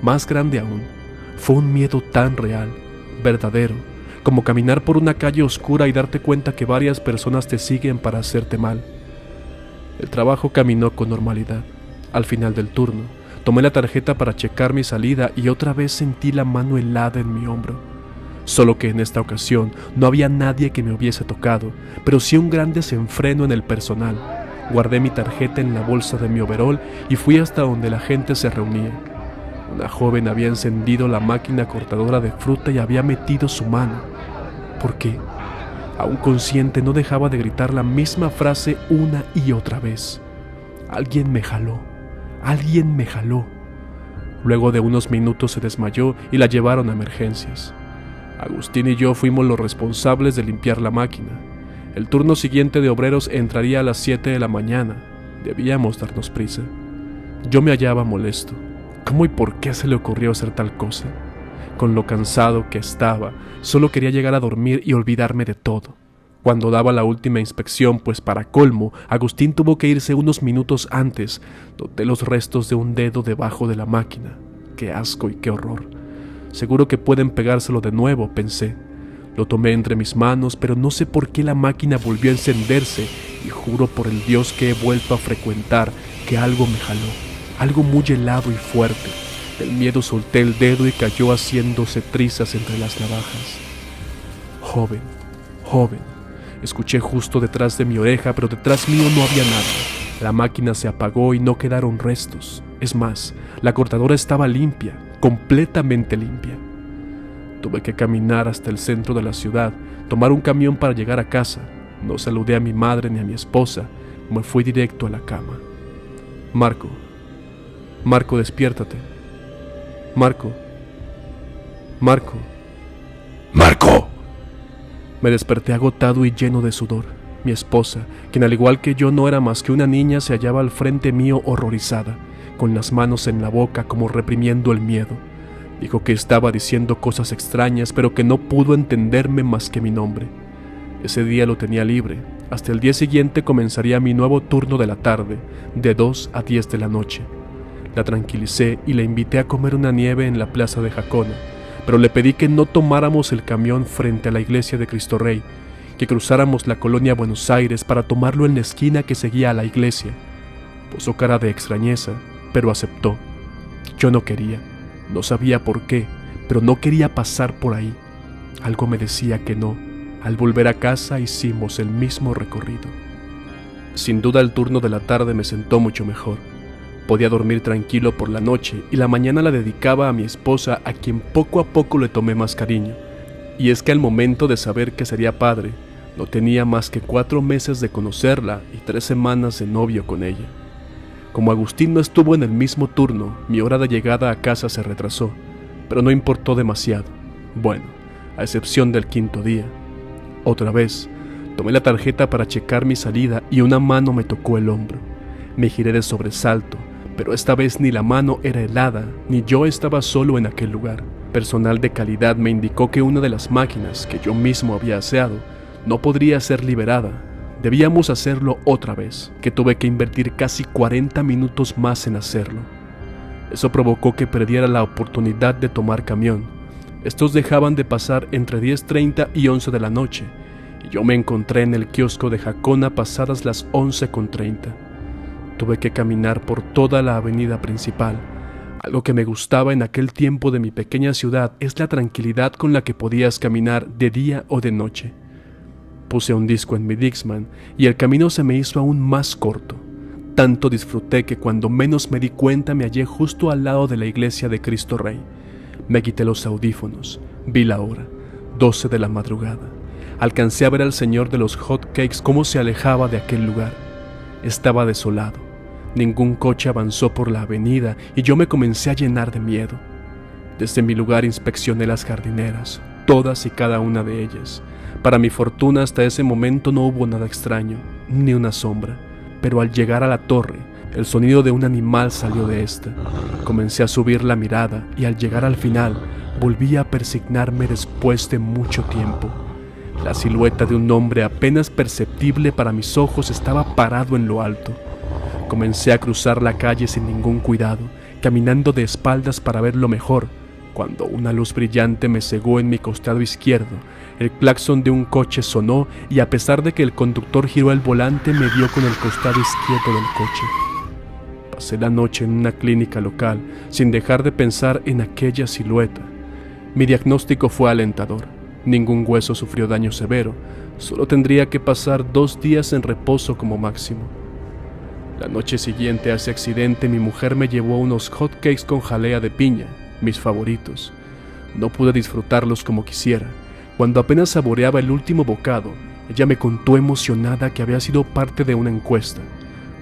más grande aún, fue un miedo tan real, verdadero, como caminar por una calle oscura y darte cuenta que varias personas te siguen para hacerte mal. El trabajo caminó con normalidad. Al final del turno, tomé la tarjeta para checar mi salida y otra vez sentí la mano helada en mi hombro. Solo que en esta ocasión no había nadie que me hubiese tocado, pero sí un gran desenfreno en el personal. Guardé mi tarjeta en la bolsa de mi overol y fui hasta donde la gente se reunía. Una joven había encendido la máquina cortadora de fruta y había metido su mano. ¿Por qué? Aún consciente, no dejaba de gritar la misma frase una y otra vez. Alguien me jaló, alguien me jaló. Luego de unos minutos se desmayó y la llevaron a emergencias. Agustín y yo fuimos los responsables de limpiar la máquina. El turno siguiente de obreros entraría a las 7 de la mañana. Debíamos darnos prisa. Yo me hallaba molesto. ¿Cómo y por qué se le ocurrió hacer tal cosa? Con lo cansado que estaba, solo quería llegar a dormir y olvidarme de todo. Cuando daba la última inspección, pues para colmo, Agustín tuvo que irse unos minutos antes, noté los restos de un dedo debajo de la máquina. ¡Qué asco y qué horror! Seguro que pueden pegárselo de nuevo, pensé. Lo tomé entre mis manos, pero no sé por qué la máquina volvió a encenderse y juro por el Dios que he vuelto a frecuentar que algo me jaló, algo muy helado y fuerte. Del miedo solté el dedo y cayó haciéndose trizas entre las navajas. Joven, joven, escuché justo detrás de mi oreja, pero detrás mío no había nada. La máquina se apagó y no quedaron restos. Es más, la cortadora estaba limpia, completamente limpia. Tuve que caminar hasta el centro de la ciudad, tomar un camión para llegar a casa. No saludé a mi madre ni a mi esposa, me fui directo a la cama. Marco, Marco, despiértate. Marco, Marco,
¡Marco!
Me desperté agotado y lleno de sudor. Mi esposa, quien al igual que yo no era más que una niña, se hallaba al frente mío horrorizada, con las manos en la boca como reprimiendo el miedo. Dijo que estaba diciendo cosas extrañas, pero que no pudo entenderme más que mi nombre. Ese día lo tenía libre. Hasta el día siguiente comenzaría mi nuevo turno de la tarde, de 2 a 10 de la noche. La tranquilicé y la invité a comer una nieve en la plaza de Jacona, pero le pedí que no tomáramos el camión frente a la iglesia de Cristo Rey, que cruzáramos la colonia Buenos Aires para tomarlo en la esquina que seguía a la iglesia. Puso cara de extrañeza, pero aceptó. Yo no quería, no sabía por qué, pero no quería pasar por ahí. Algo me decía que no. Al volver a casa hicimos el mismo recorrido. Sin duda el turno de la tarde me sentó mucho mejor. Podía dormir tranquilo por la noche y la mañana la dedicaba a mi esposa, a quien poco a poco le tomé más cariño. Y es que al momento de saber que sería padre, no tenía más que 4 meses de conocerla y 3 semanas de novio con ella. Como Agustín no estuvo en el mismo turno, mi hora de llegada a casa se retrasó, pero no importó demasiado. Bueno, a excepción del 5.º día. Otra vez, tomé la tarjeta para checar mi salida y una mano me tocó el hombro. Me giré de sobresalto, pero esta vez ni la mano era helada, ni yo estaba solo en aquel lugar. Personal de calidad me indicó que una de las máquinas que yo mismo había aseado no podría ser liberada. Debíamos hacerlo otra vez, que tuve que invertir casi 40 minutos más en hacerlo. Eso provocó que perdiera la oportunidad de tomar camión. Estos dejaban de pasar entre 10:30 y 11 de la noche, y yo me encontré en el kiosco de Jacona pasadas las 11:30. Tuve que caminar por toda la avenida principal. Algo que me gustaba en aquel tiempo de mi pequeña ciudad es la tranquilidad con la que podías caminar de día o de noche. Puse un disco en mi Dixman y el camino se me hizo aún más corto. Tanto disfruté que cuando menos me di cuenta me hallé justo al lado de la iglesia de Cristo Rey. Me quité los audífonos, vi la hora, 12 de la madrugada. Alcancé a ver al señor de los hot cakes cómo se alejaba de aquel lugar. Estaba desolado. Ningún coche avanzó por la avenida y yo me comencé a llenar de miedo. Desde mi lugar inspeccioné las jardineras, todas y cada una de ellas. Para mi fortuna, hasta ese momento no hubo nada extraño, ni una sombra. Pero al llegar a la torre, el sonido de un animal salió de esta. Comencé a subir la mirada y al llegar al final, volví a persignarme después de mucho tiempo. La silueta de un hombre apenas perceptible para mis ojos estaba parado en lo alto. Comencé a cruzar la calle sin ningún cuidado, caminando de espaldas para verlo mejor, cuando una luz brillante me cegó en mi costado izquierdo. El claxon de un coche sonó y a pesar de que el conductor giró el volante, me dio con el costado izquierdo del coche. Pasé la noche en una clínica local, sin dejar de pensar en aquella silueta. Mi diagnóstico fue alentador. Ningún hueso sufrió daño severo, solo tendría que pasar 2 días en reposo como máximo. La noche siguiente a ese accidente, mi mujer me llevó unos hotcakes con jalea de piña, mis favoritos. No pude disfrutarlos como quisiera. Cuando apenas saboreaba el último bocado, ella me contó emocionada que había sido parte de una encuesta.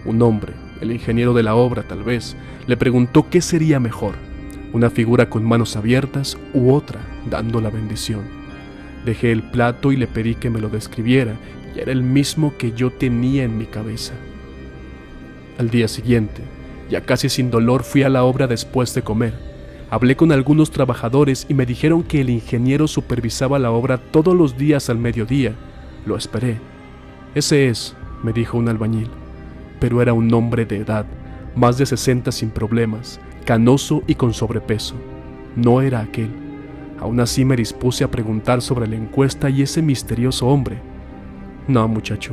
Un hombre, el ingeniero de la obra tal vez, le preguntó qué sería mejor, una figura con manos abiertas u otra dando la bendición. Dejé el plato y le pedí que me lo describiera, y era el mismo que yo tenía en mi cabeza. Al día siguiente, ya casi sin dolor, fui a la obra después de comer. Hablé con algunos trabajadores y me dijeron que el ingeniero supervisaba la obra todos los días al mediodía. Lo esperé. Ese es, me dijo un albañil, pero era un hombre de edad, más de 60 sin problemas, canoso y con sobrepeso. No era aquel. Aún así me dispuse a preguntar sobre la encuesta y ese misterioso hombre. No, muchacho.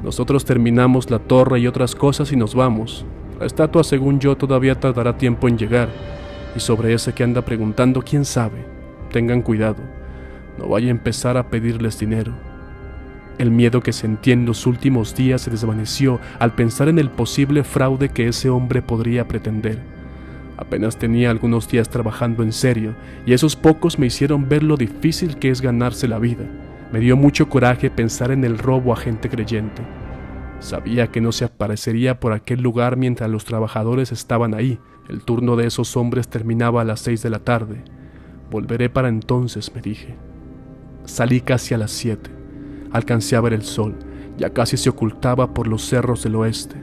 Nosotros terminamos la torre y otras cosas y nos vamos. La estatua, según yo, todavía tardará tiempo en llegar. Y sobre ese que anda preguntando, quién sabe. Tengan cuidado. No vaya a empezar a pedirles dinero. El miedo que sentí en los últimos días se desvaneció al pensar en el posible fraude que ese hombre podría pretender. Apenas tenía algunos días trabajando en serio, y esos pocos me hicieron ver lo difícil que es ganarse la vida. Me dio mucho coraje pensar en el robo a gente creyente. Sabía que no se aparecería por aquel lugar mientras los trabajadores estaban ahí. El turno de esos hombres terminaba a las 6 de la tarde. Volveré para entonces, me dije. Salí casi a las 7. Alcancé a ver el sol, ya casi se ocultaba por los cerros del oeste.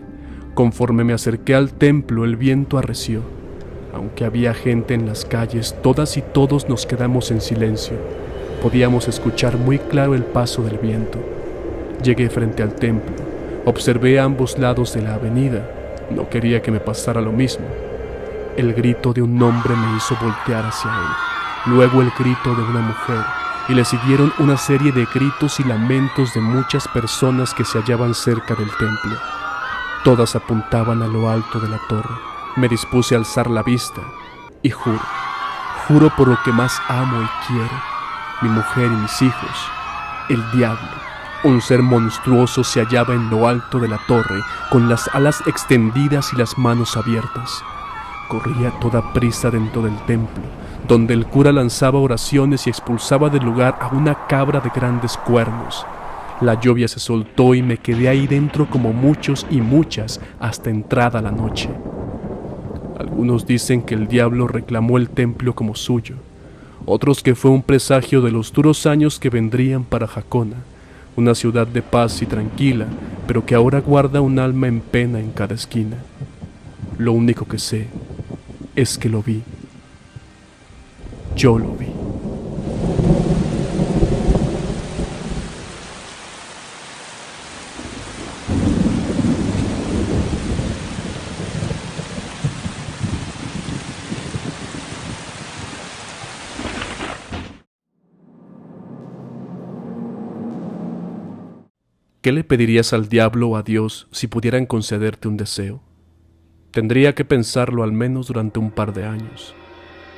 Conforme me acerqué al templo, el viento arreció. Aunque había gente en las calles, todas y todos nos quedamos en silencio. Podíamos escuchar muy claro el paso del viento. Llegué frente al templo. Observé a ambos lados de la avenida. No quería que me pasara lo mismo. El grito de un hombre me hizo voltear hacia él. Luego el grito de una mujer. Y le siguieron una serie de gritos y lamentos de muchas personas que se hallaban cerca del templo. Todas apuntaban a lo alto de la torre. Me dispuse a alzar la vista. Y juro por lo que más amo y quiero, mi mujer y mis hijos, el diablo, un ser monstruoso, se hallaba en lo alto de la torre, con las alas extendidas y las manos abiertas. Corría a toda prisa dentro del templo, donde el cura lanzaba oraciones y expulsaba del lugar a una cabra de grandes cuernos. La lluvia se soltó y me quedé ahí dentro como muchos y muchas hasta entrada la noche. Algunos dicen que el diablo reclamó el templo como suyo, otros que fue un presagio de los duros años que vendrían para Jacona, una ciudad de paz y tranquila, pero que ahora guarda un alma en pena en cada esquina. Lo único que sé es que lo vi. Yo lo vi. ¿Qué le pedirías al diablo o a Dios si pudieran concederte un deseo? Tendría que pensarlo al menos durante un par de años.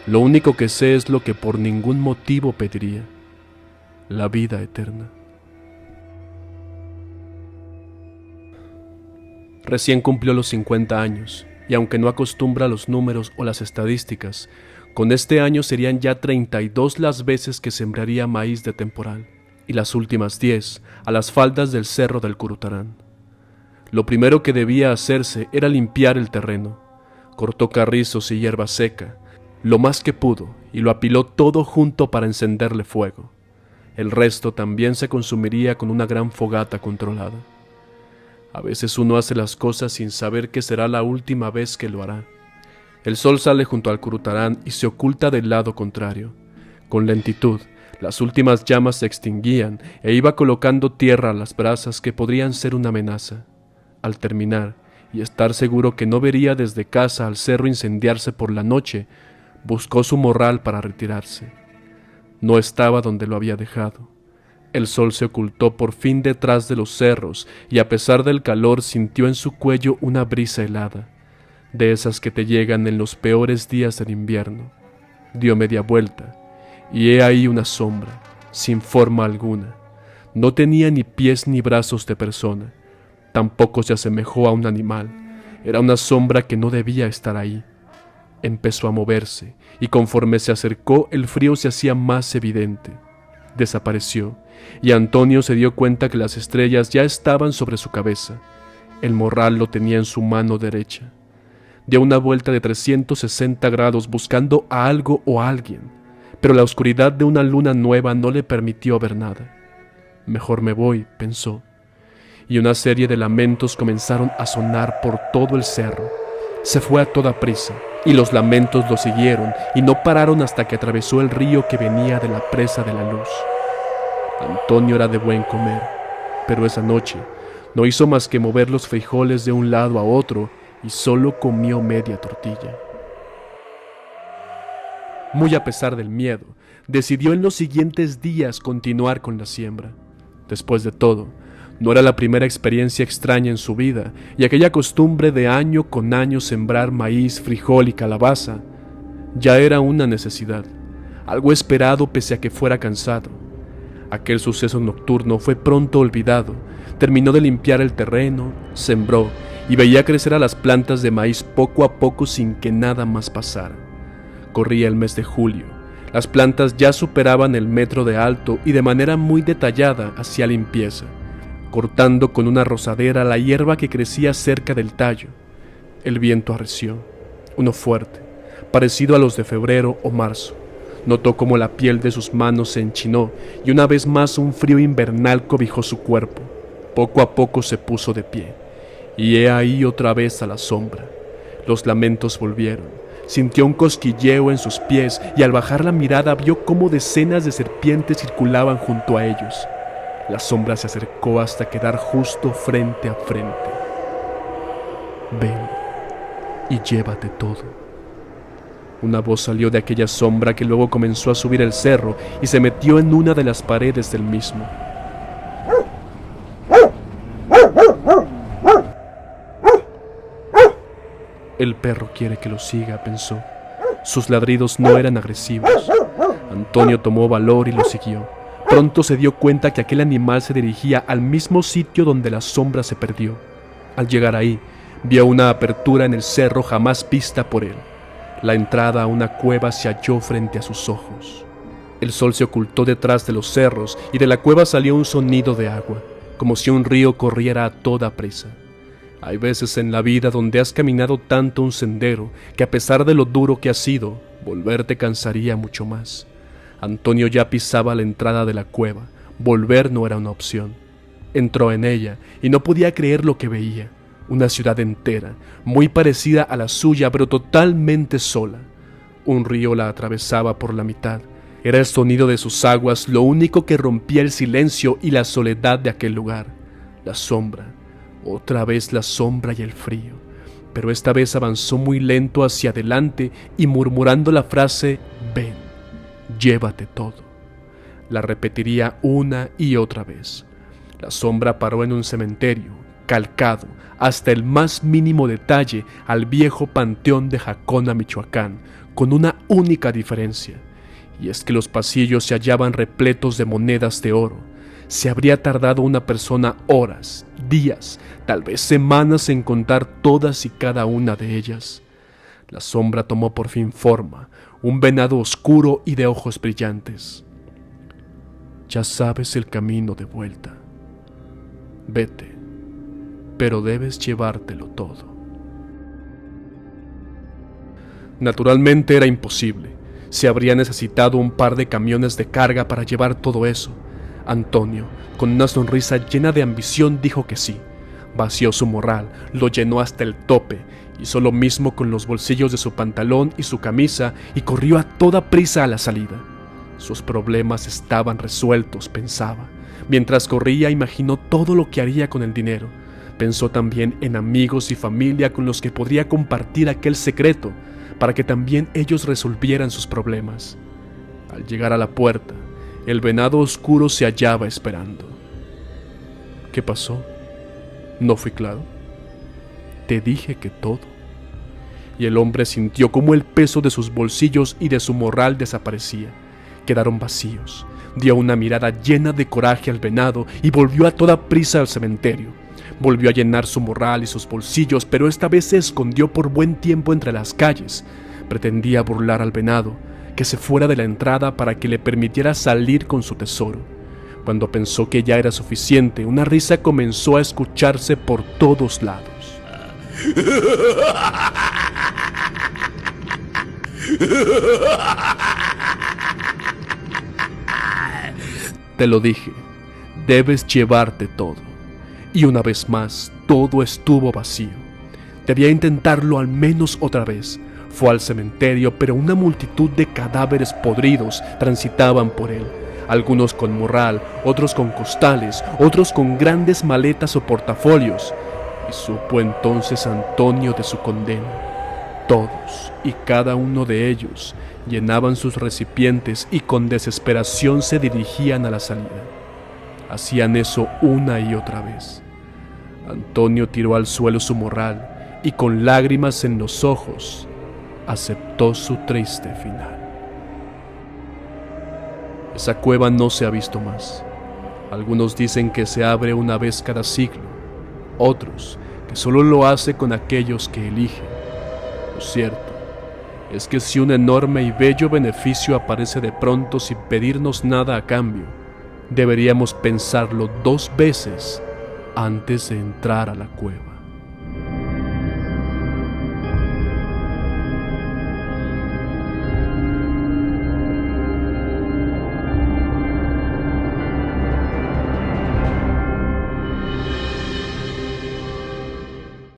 Lo único que sé es lo que por ningún motivo pediría: la vida eterna. Recién cumplió los 50 años, y aunque no acostumbra a los números o las estadísticas, con este año serían ya 32 las veces que sembraría maíz de temporal, y las últimas 10 a las faldas del cerro del Curutarán. Lo primero que debía hacerse era limpiar el terreno. Cortó carrizos y hierba seca, lo más que pudo, y lo apiló todo junto para encenderle fuego. El resto también se consumiría con una gran fogata controlada. A veces uno hace las cosas sin saber que será la última vez que lo hará. El sol sale junto al Curutarán y se oculta del lado contrario. Con lentitud, las últimas llamas se extinguían e iba colocando tierra a las brasas que podrían ser una amenaza. Al terminar, y estar seguro que no vería desde casa al cerro incendiarse por la noche, buscó su morral para retirarse. No estaba donde lo había dejado. El sol se ocultó por fin detrás de los cerros y a pesar del calor sintió en su cuello una brisa helada, de esas que te llegan en los peores días del invierno. Dio media vuelta y he ahí una sombra, sin forma alguna. No tenía ni pies ni brazos de persona, tampoco se asemejó a un animal. Era una sombra que no debía estar ahí. Empezó a moverse y conforme se acercó el frío se hacía más evidente. Desapareció y Antonio se dio cuenta que las estrellas ya estaban sobre su cabeza. El morral lo tenía en su mano derecha. Dio una vuelta de 360 grados buscando a algo o a alguien, pero la oscuridad de una luna nueva no le permitió ver nada. Mejor me voy, pensó, y una serie de lamentos comenzaron a sonar por todo el cerro. Se fue a toda prisa, y los lamentos lo siguieron y no pararon hasta que atravesó el río que venía de la presa de la luz. Antonio era de buen comer, pero esa noche no hizo más que mover los frijoles de un lado a otro y solo comió media tortilla. Muy a pesar del miedo, decidió en los siguientes días continuar con la siembra. Después de todo, no era la primera experiencia extraña en su vida, y aquella costumbre de año con año sembrar maíz, frijol y calabaza ya era una necesidad, algo esperado pese a que fuera cansado. Aquel suceso nocturno fue pronto olvidado. Terminó de limpiar el terreno, sembró y veía crecer a las plantas de maíz poco a poco sin que nada más pasara. Corría el mes de julio. Las plantas ya superaban el metro de alto y de manera muy detallada hacía limpieza, cortando con una rozadera la hierba que crecía cerca del tallo. El viento arreció, uno fuerte, parecido a los de febrero o marzo. Notó cómo la piel de sus manos se enchinó y una vez más un frío invernal cobijó su cuerpo. Poco a poco se puso de pie, y he ahí otra vez a la sombra. Los lamentos volvieron. Sintió un cosquilleo en sus pies y al bajar la mirada vio cómo decenas de serpientes circulaban junto a ellos. La sombra se acercó hasta quedar justo frente a frente. Ven y llévate todo. Una voz salió de aquella sombra que luego comenzó a subir el cerro y se metió en una de las paredes del mismo. El perro quiere que lo siga, pensó. Sus ladridos no eran agresivos. Antonio tomó valor y lo siguió. Pronto se dio cuenta que aquel animal se dirigía al mismo sitio donde la sombra se perdió. Al llegar ahí, vio una apertura en el cerro jamás vista por él. La entrada a una cueva se halló frente a sus ojos. El sol se ocultó detrás de los cerros y de la cueva salió un sonido de agua, como si un río corriera a toda prisa. Hay veces en la vida donde has caminado tanto un sendero que a pesar de lo duro que ha sido, volver te cansaría mucho más. Antonio ya pisaba la entrada de la cueva. Volver no era una opción. Entró en ella y no podía creer lo que veía. Una ciudad entera, muy parecida a la suya, pero totalmente sola. Un río la atravesaba por la mitad. Era el sonido de sus aguas lo único que rompía el silencio y la soledad de aquel lugar. La sombra, otra vez la sombra y el frío. Pero esta vez avanzó muy lento hacia adelante y murmurando la frase «Ven, llévate todo». La repetiría una y otra vez. La sombra paró en un cementerio, calcado hasta el más mínimo detalle al viejo panteón de Jacona, Michoacán, con una única diferencia, y es que los pasillos se hallaban repletos de monedas de oro. Se habría tardado una persona horas, días, tal vez semanas en contar todas y cada una de ellas. La sombra tomó por fin forma, un venado oscuro y de ojos brillantes. Ya sabes el camino de vuelta. Vete, pero debes llevártelo todo. Naturalmente era imposible. Se habría necesitado un par de camiones de carga para llevar todo eso. Antonio, con una sonrisa llena de ambición, dijo que sí. Vació su morral, lo llenó hasta el tope, hizo lo mismo con los bolsillos de su pantalón y su camisa y corrió a toda prisa a la salida. Sus problemas estaban resueltos, pensaba. Mientras corría, imaginó todo lo que haría con el dinero. Pensó también en amigos y familia con los que podría compartir aquel secreto, para que también ellos resolvieran sus problemas. Al llegar a la puerta, el venado oscuro se hallaba esperando. ¿Qué pasó? ¿No fui claro? Te dije que todo. Y el hombre sintió cómo el peso de sus bolsillos y de su morral desaparecía. Quedaron vacíos. Dio una mirada llena de coraje al venado y volvió a toda prisa al cementerio. Volvió a llenar su morral y sus bolsillos, pero esta vez se escondió por buen tiempo entre las calles. Pretendía burlar al venado, que se fuera de la entrada para que le permitiera salir con su tesoro. Cuando pensó que ya era suficiente, una risa comenzó a escucharse por todos lados. Te lo dije, debes llevarte todo. Y una vez más, todo estuvo vacío. Debía intentarlo al menos otra vez. Fue al cementerio, pero una multitud de cadáveres podridos transitaban por él. Algunos con morral, otros con costales, otros con grandes maletas o portafolios. Y supo entonces Antonio de su condena. Todos y cada uno de ellos llenaban sus recipientes y con desesperación se dirigían a la salida. Hacían eso una y otra vez. Antonio tiró al suelo su morral y con lágrimas en los ojos aceptó su triste final. Esa cueva no se ha visto más. Algunos dicen que se abre una vez cada siglo, otros que solo lo hace con aquellos que eligen. Lo cierto es que si un enorme y bello beneficio aparece de pronto sin pedirnos nada a cambio, deberíamos pensarlo 2 veces antes de entrar a la cueva.